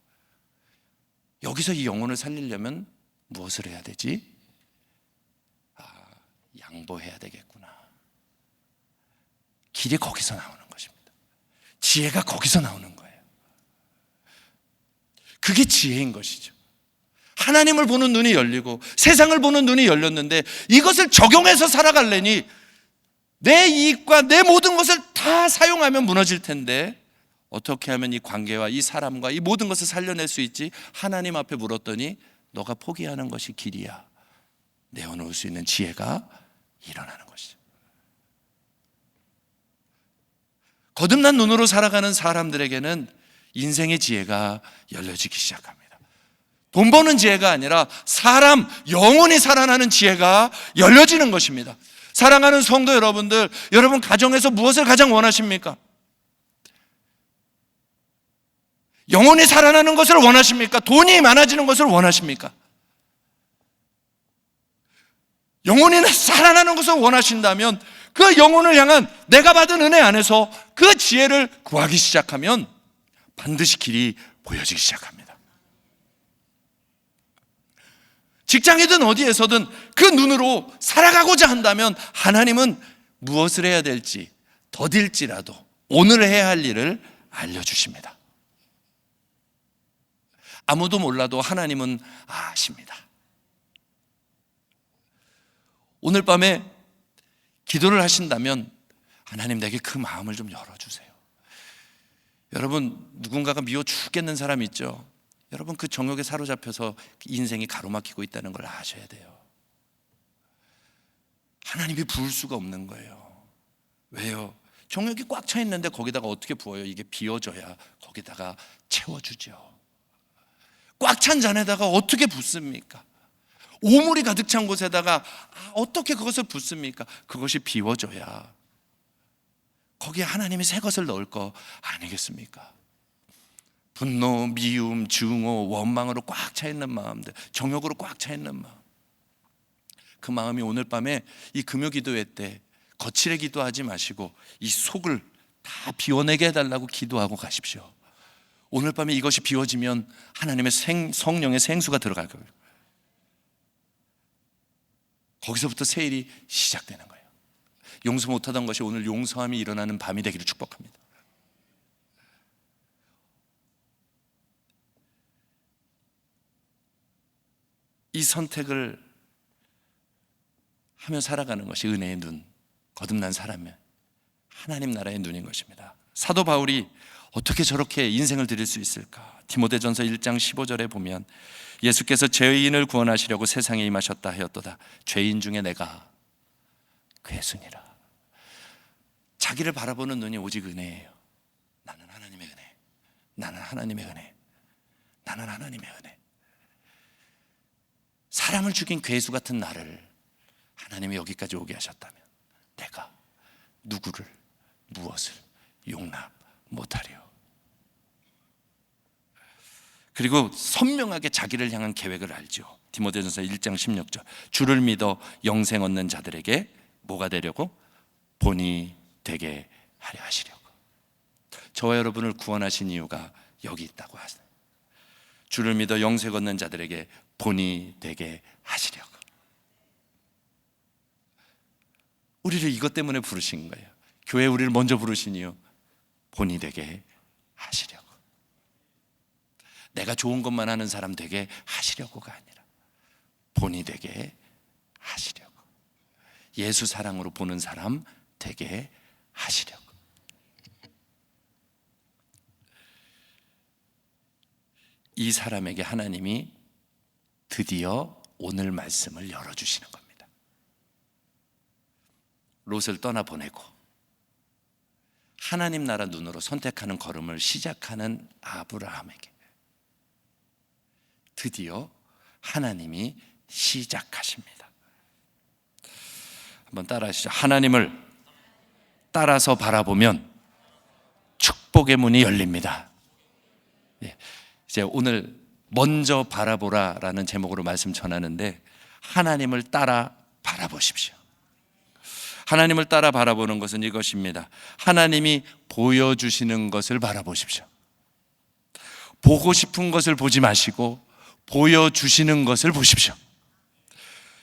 여기서 이 영혼을 살리려면 무엇을 해야 되지? 양보해야 되겠구나. 길이 거기서 나오는 것입니다. 지혜가 거기서 나오는 거예요. 그게 지혜인 것이죠. 하나님을 보는 눈이 열리고 세상을 보는 눈이 열렸는데 이것을 적용해서 살아가려니 내 이익과 내 모든 것을 다 사용하면 무너질 텐데 어떻게 하면 이 관계와 이 사람과 이 모든 것을 살려낼 수 있지? 하나님 앞에 물었더니 너가 포기하는 것이 길이야. 내어놓을 수 있는 지혜가 일어나는 것이죠. 거듭난 눈으로 살아가는 사람들에게는 인생의 지혜가 열려지기 시작합니다. 돈 버는 지혜가 아니라 사람, 영혼이 살아나는 지혜가 열려지는 것입니다. 사랑하는 성도 여러분들, 여러분 가정에서 무엇을 가장 원하십니까? 영혼이 살아나는 것을 원하십니까? 돈이 많아지는 것을 원하십니까? 영혼이 살아나는 것을 원하신다면 그 영혼을 향한 내가 받은 은혜 안에서 그 지혜를 구하기 시작하면 반드시 길이 보여지기 시작합니다. 직장이든 어디에서든 그 눈으로 살아가고자 한다면 하나님은 무엇을 해야 될지 더딜지라도 오늘 해야 할 일을 알려주십니다. 아무도 몰라도 하나님은 아십니다. 오늘 밤에 기도를 하신다면 하나님 내게 그 마음을 좀 열어주세요. 여러분 누군가가 미워 죽겠는 사람 있죠? 여러분 그 정욕에 사로잡혀서 인생이 가로막히고 있다는 걸 아셔야 돼요. 하나님이 부을 수가 없는 거예요. 왜요? 정욕이 꽉 차 있는데 거기다가 어떻게 부어요? 이게 비워져야 거기다가 채워주죠. 꽉 찬 잔에다가 어떻게 붓습니까? 오물이 가득 찬 곳에다가 어떻게 그것을 붓습니까? 그것이 비워져야 거기에 하나님이 새 것을 넣을 거 아니겠습니까? 분노, 미움, 증오, 원망으로 꽉 차 있는 마음들, 정욕으로 꽉 차 있는 마음, 그 마음이 오늘 밤에 이 금요 기도회 때 거칠게 기도하지 마시고 이 속을 다 비워내게 해달라고 기도하고 가십시오. 오늘 밤에 이것이 비워지면 하나님의 성령의 생수가 들어갈 거예요. 거기서부터 새 일이 시작되는 거예요. 용서 못하던 것이 오늘 용서함이 일어나는 밤이 되기를 축복합니다. 이 선택을 하며 살아가는 것이 은혜의 눈, 거듭난 사람의 하나님 나라의 눈인 것입니다. 사도 바울이 어떻게 저렇게 인생을 드릴 수 있을까? 디모데전서 1장 15절에 보면 예수께서 죄인을 구원하시려고 세상에 임하셨다 하였도다. 죄인 중에 내가 괴순이라. 자기를 바라보는 눈이 오직 은혜예요. 나는 하나님의 은혜, 나는 하나님의 은혜, 나는 하나님의 은혜. 사람을 죽인 괴수 같은 나를 하나님이 여기까지 오게 하셨다면 내가 누구를 무엇을 용납 못하리요. 그리고 선명하게 자기를 향한 계획을 알죠. 디모데전서 1장 16절 주를 믿어 영생 얻는 자들에게 뭐가 되려고? 본이 되게 하려 하시려고. 저와 여러분을 구원하신 이유가 여기 있다고 하세요. 주를 믿어 영생 얻는 자들에게 본이 되게 하시려고. 우리를 이것 때문에 부르신 거예요. 교회 우리를 먼저 부르신 이유, 본이 되게 하시려고. 내가 좋은 것만 하는 사람 되게 하시려고가 아니라 본이 되게 하시려고. 예수 사랑으로 보는 사람 되게 하시려고. 이 사람에게 하나님이 드디어 오늘 말씀을 열어주시는 겁니다. 롯을 떠나보내고 하나님 나라 눈으로 선택하는 걸음을 시작하는 아브라함에게 드디어 하나님이 시작하십니다. 한번 따라하시죠. 하나님을 따라서 바라보면 축복의 문이 열립니다. 이제 오늘 먼저 바라보라라는 제목으로 말씀 전하는데, 하나님을 따라 바라보십시오. 하나님을 따라 바라보는 것은 이것입니다. 하나님이 보여주시는 것을 바라보십시오. 보고 싶은 것을 보지 마시고 보여주시는 것을 보십시오.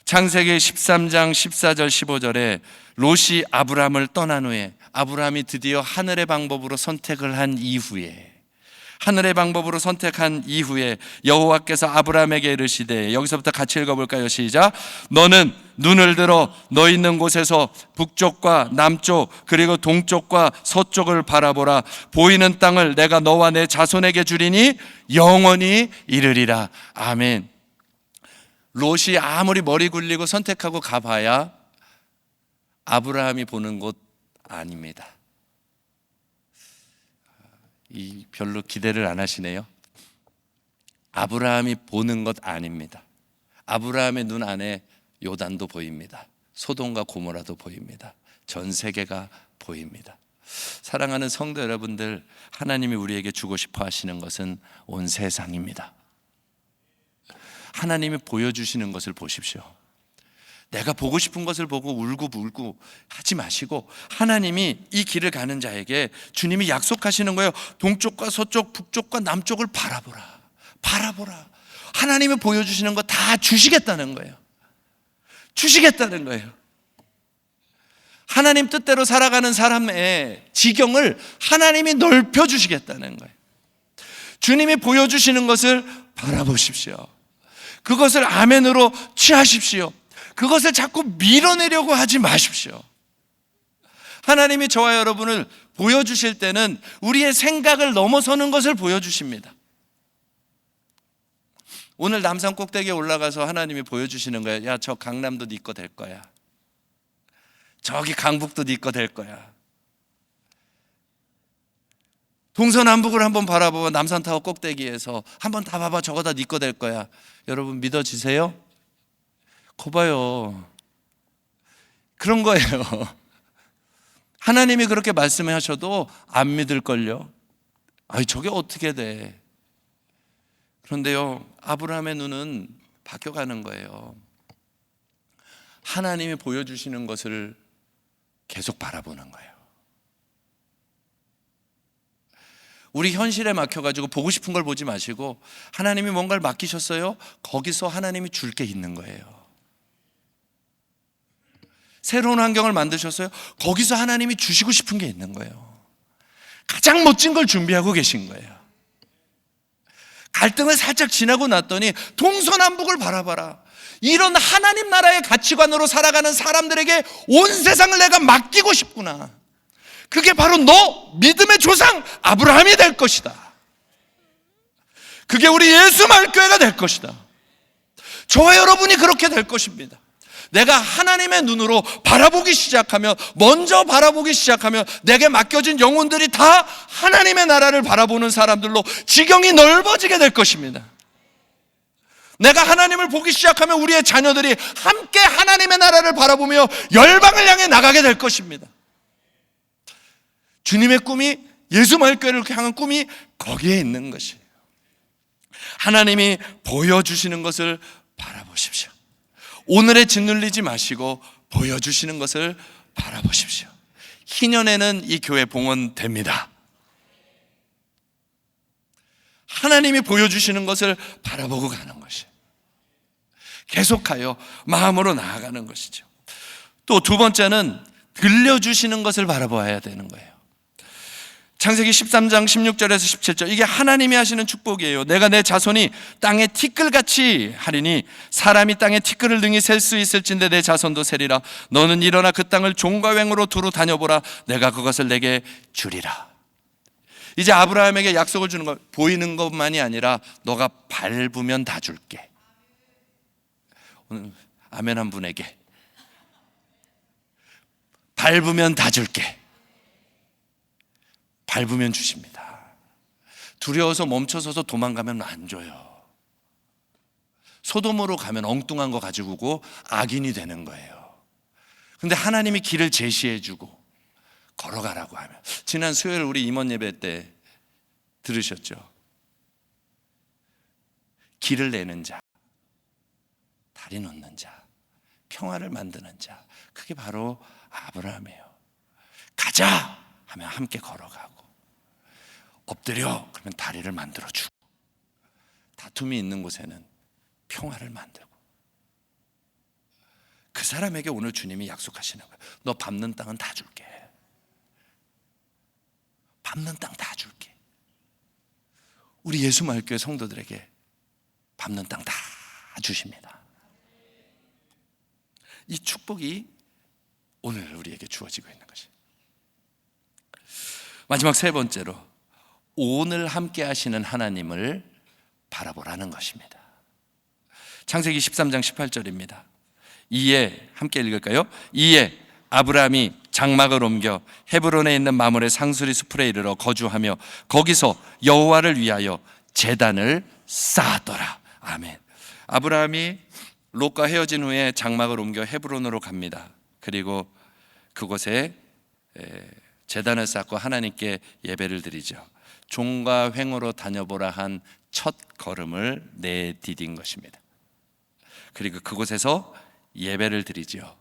창세기 13장 14절 15절에 롯이 아브라함을 떠난 후에, 아브라함이 드디어 하늘의 방법으로 선택을 한 이후에, 하늘의 방법으로 선택한 이후에 여호와께서 아브라함에게 이르시되, 여기서부터 같이 읽어볼까요? 시작. 너는 눈을 들어 너 있는 곳에서 북쪽과 남쪽 그리고 동쪽과 서쪽을 바라보라. 보이는 땅을 내가 너와 내 자손에게 주리니 영원히 이르리라. 아멘. 롯이 아무리 머리 굴리고 선택하고 가봐야 아브라함이 보는 곳 아닙니다. 별로 기대를 안 하시네요. 아브라함이 보는 것 아닙니다. 아브라함의 눈 안에 요단도 보입니다. 소돔과 고모라도 보입니다. 전 세계가 보입니다. 사랑하는 성도 여러분들, 하나님이 우리에게 주고 싶어 하시는 것은 온 세상입니다. 하나님이 보여주시는 것을 보십시오. 내가 보고 싶은 것을 보고 울고 하지 마시고, 하나님이 이 길을 가는 자에게 주님이 약속하시는 거예요. 동쪽과 서쪽, 북쪽과 남쪽을 바라보라. 하나님이 보여주시는 거 다 주시겠다는 거예요. 주시겠다는 거예요. 하나님 뜻대로 살아가는 사람의 지경을 하나님이 넓혀주시겠다는 거예요. 주님이 보여주시는 것을 바라보십시오. 그것을 아멘으로 취하십시오. 그것을 자꾸 밀어내려고 하지 마십시오. 하나님이 저와 여러분을 보여주실 때는 우리의 생각을 넘어서는 것을 보여주십니다. 오늘 남산 꼭대기에 올라가서 하나님이 보여주시는 거예요. 야, 저 강남도 네 거 될 거야. 저기 강북도 네 거 될 거야. 동서남북을 한번 바라보고 남산타워 꼭대기에서 한번 다 봐봐. 저거 다 네 거 될 거야. 여러분 믿어지세요? 거봐요. 그런 거예요. 하나님이 그렇게 말씀하셔도 안 믿을걸요. 아이, 저게 어떻게 돼? 그런데요, 아브라함의 눈은 바뀌어가는 거예요. 하나님이 보여주시는 것을 계속 바라보는 거예요. 우리 현실에 막혀가지고 보고 싶은 걸 보지 마시고, 하나님이 뭔가를 맡기셨어요? 거기서 하나님이 줄 게 있는 거예요. 새로운 환경을 만드셨어요? 거기서 하나님이 주시고 싶은 게 있는 거예요. 가장 멋진 걸 준비하고 계신 거예요. 갈등을 살짝 지나고 났더니 동서남북을 바라봐라. 이런 하나님 나라의 가치관으로 살아가는 사람들에게 온 세상을 내가 맡기고 싶구나. 그게 바로 너 믿음의 조상 아브라함이 될 것이다. 그게 우리 예수 말교회가 될 것이다. 저와 여러분이 그렇게 될 것입니다. 내가 하나님의 눈으로 바라보기 시작하면, 먼저 바라보기 시작하면 내게 맡겨진 영혼들이 다 하나님의 나라를 바라보는 사람들로 지경이 넓어지게 될 것입니다. 내가 하나님을 보기 시작하면 우리의 자녀들이 함께 하나님의 나라를 바라보며 열방을 향해 나가게 될 것입니다. 주님의 꿈이, 예수 말교회를 향한 꿈이 거기에 있는 것이에요. 하나님이 보여주시는 것을 바라보십시오. 오늘에 짓눌리지 마시고 보여주시는 것을 바라보십시오. 희년에는 이 교회 봉헌됩니다. 하나님이 보여주시는 것을 바라보고 가는 것이에요. 계속하여 마음으로 나아가는 것이죠. 또 두 번째는 들려주시는 것을 바라봐야 되는 거예요. 창세기 13장 16절에서 17절, 이게 하나님이 하시는 축복이에요. 내가 내 자손이 땅에 티끌같이 하리니 사람이 땅에 티끌을 능히 셀 수 있을진데 내 자손도 세리라. 너는 일어나 그 땅을 종과 웽으로 두루 다녀보라. 내가 그것을 내게 주리라. 이제 아브라함에게 약속을 주는 거, 보이는 것만이 아니라 너가 밟으면 다 줄게. 오늘 아멘 한 분에게 밟으면 다 줄게. 밟으면 주십니다. 두려워서 멈춰서서 도망가면 안 줘요. 소돔으로 가면 엉뚱한 거 가지고 오고 악인이 되는 거예요. 근데 하나님이 길을 제시해 주고 걸어가라고 하면, 지난 수요일 우리 임원 예배 때 들으셨죠? 길을 내는 자, 다리 놓는 자, 평화를 만드는 자, 그게 바로 아브라함이에요. 가자 하면 함께 걸어가고, 엎드려 그러면 다리를 만들어주고, 다툼이 있는 곳에는 평화를 만들고. 그 사람에게 오늘 주님이 약속하시는 거예요. 너 밟는 땅은 다 줄게. 밟는 땅 다 줄게. 우리 예수마을교회 성도들에게 밟는 땅 다 주십니다. 이 축복이 오늘 우리에게 주어지고 있는 것이. 마지막 세 번째로, 오늘 함께 하시는 하나님을 바라보라는 것입니다. 창세기 13장 18절입니다. 이에, 함께 읽을까요? 이에 아브라함이 장막을 옮겨 헤브론에 있는 마므레 상수리 숲에 이르러 거주하며 거기서 여호와를 위하여 제단을 쌓았더라. 아멘. 아브라함이 롯과 헤어진 후에 장막을 옮겨 헤브론으로 갑니다. 그리고 그곳에 제단을 쌓고 하나님께 예배를 드리죠. 종과 횡으로 다녀보라 한 첫 걸음을 내디딘 것입니다. 그리고 그곳에서 예배를 드리죠.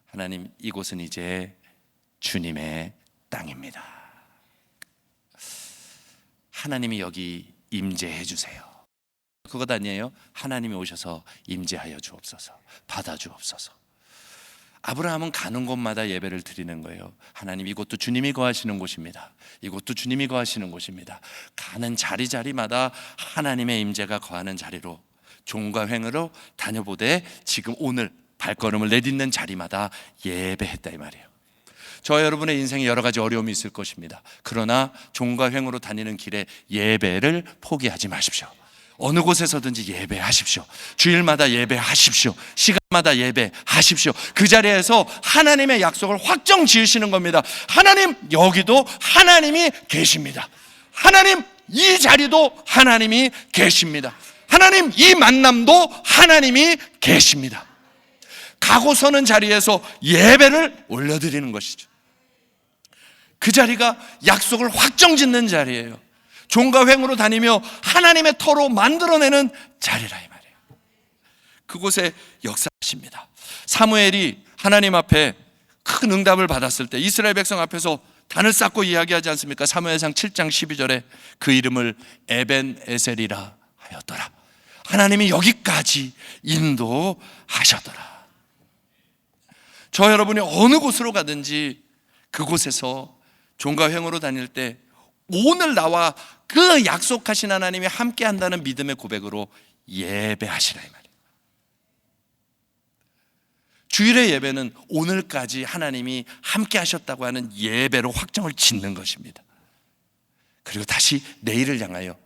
하나님, 이곳은 이제 주님의 땅입니다. 하나님이 여기 임재해 주세요. 그것 아니에요? 하나님이 오셔서 임재하여 주옵소서, 받아 주옵소서. 아브라함은 가는 곳마다 예배를 드리는 거예요. 하나님, 이곳도 주님이 거하시는 곳입니다. 이곳도 주님이 거하시는 곳입니다. 가는 자리자리마다 하나님의 임재가 거하는 자리로 종과 횡으로 다녀보되 지금 오늘 발걸음을 내딛는 자리마다 예배했다, 이 말이에요. 저와 여러분의 인생에 여러 가지 어려움이 있을 것입니다. 그러나 종과 횡으로 다니는 길에 예배를 포기하지 마십시오. 어느 곳에서든지 예배하십시오. 주일마다 예배하십시오. 시간마다 예배하십시오. 그 자리에서 하나님의 약속을 확정 지으시는 겁니다. 하나님, 여기도 하나님이 계십니다. 하나님, 이 자리도 하나님이 계십니다. 하나님, 이 만남도 하나님이 계십니다. 가고 서는 자리에서 예배를 올려드리는 것이죠. 그 자리가 약속을 확정 짓는 자리예요. 종과 횡으로 다니며 하나님의 터로 만들어내는 자리라, 이 말이에요. 그곳에 역사하십니다. 사무엘이 하나님 앞에 큰 응답을 받았을 때 이스라엘 백성 앞에서 단을 쌓고 이야기하지 않습니까? 사무엘상 7장 12절에 그 이름을 에벤에셀이라 하였더라. 하나님이 여기까지 인도하셨더라. 저 여러분이 어느 곳으로 가든지 그곳에서 종과 횡으로 다닐 때 오늘 나와 그 약속하신 하나님이 함께 한다는 믿음의 고백으로 예배하시라, 이 말이에요. 주일의 예배는 오늘까지 하나님이 함께 하셨다고 하는 예배로 확정을 짓는 것입니다. 그리고 다시 내일을 향하여,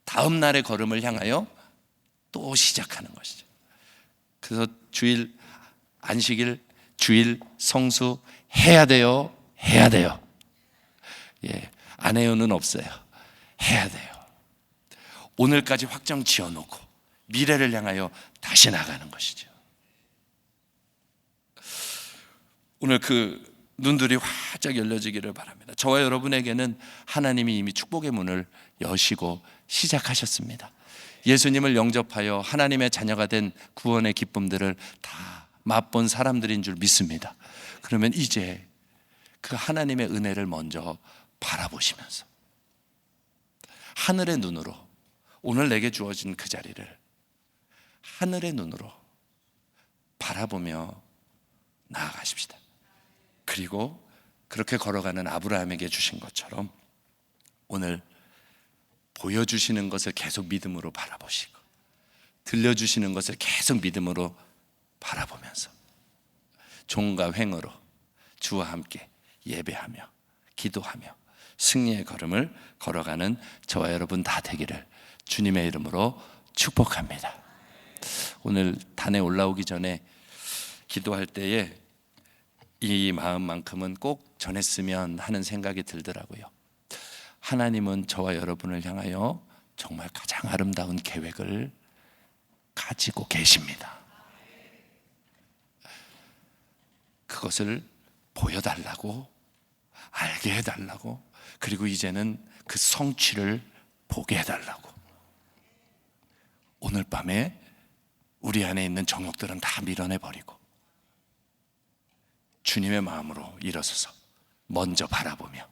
다음 날의 걸음을 향하여 또 시작하는 것이죠. 그래서 주일, 안식일, 주일, 성수 해야 돼요. 해야 돼요. 예, 안 해요는 없어요. 해야 돼요. 오늘까지 확정 지어놓고 미래를 향하여 다시 나가는 것이죠. 오늘 그 눈들이 활짝 열려지기를 바랍니다. 저와 여러분에게는 하나님이 이미 축복의 문을 여시고 시작하셨습니다. 예수님을 영접하여 하나님의 자녀가 된 구원의 기쁨들을 다 맛본 사람들인 줄 믿습니다. 그러면 이제 그 하나님의 은혜를 먼저 바라보시면서 하늘의 눈으로, 오늘 내게 주어진 그 자리를 하늘의 눈으로 바라보며 나아가십시다. 그리고 그렇게 걸어가는 아브라함에게 주신 것처럼 오늘 보여주시는 것을 계속 믿음으로 바라보시고 들려주시는 것을 계속 믿음으로 바라보면서 종과 횡으로 주와 함께 예배하며 기도하며 승리의 걸음을 걸어가는 저와 여러분 다 되기를 주님의 이름으로 축복합니다. 오늘 단에 올라오기 전에 기도할 때에 이 마음만큼은 꼭 전했으면 하는 생각이 들더라고요. 하나님은 저와 여러분을 향하여 정말 가장 아름다운 계획을 가지고 계십니다. 그것을 보여달라고, 알게 해달라고, 그리고 이제는 그 성취를 보게 해달라고. 오늘 밤에 우리 안에 있는 정욕들은 다 밀어내버리고 주님의 마음으로 일어서서 먼저 바라보며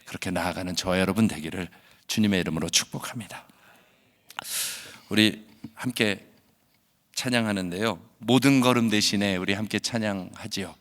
그렇게 나아가는 저와 여러분 되기를 주님의 이름으로 축복합니다. 우리 함께 찬양하는데요, 모든 걸음 대신에 우리 함께 찬양하지요.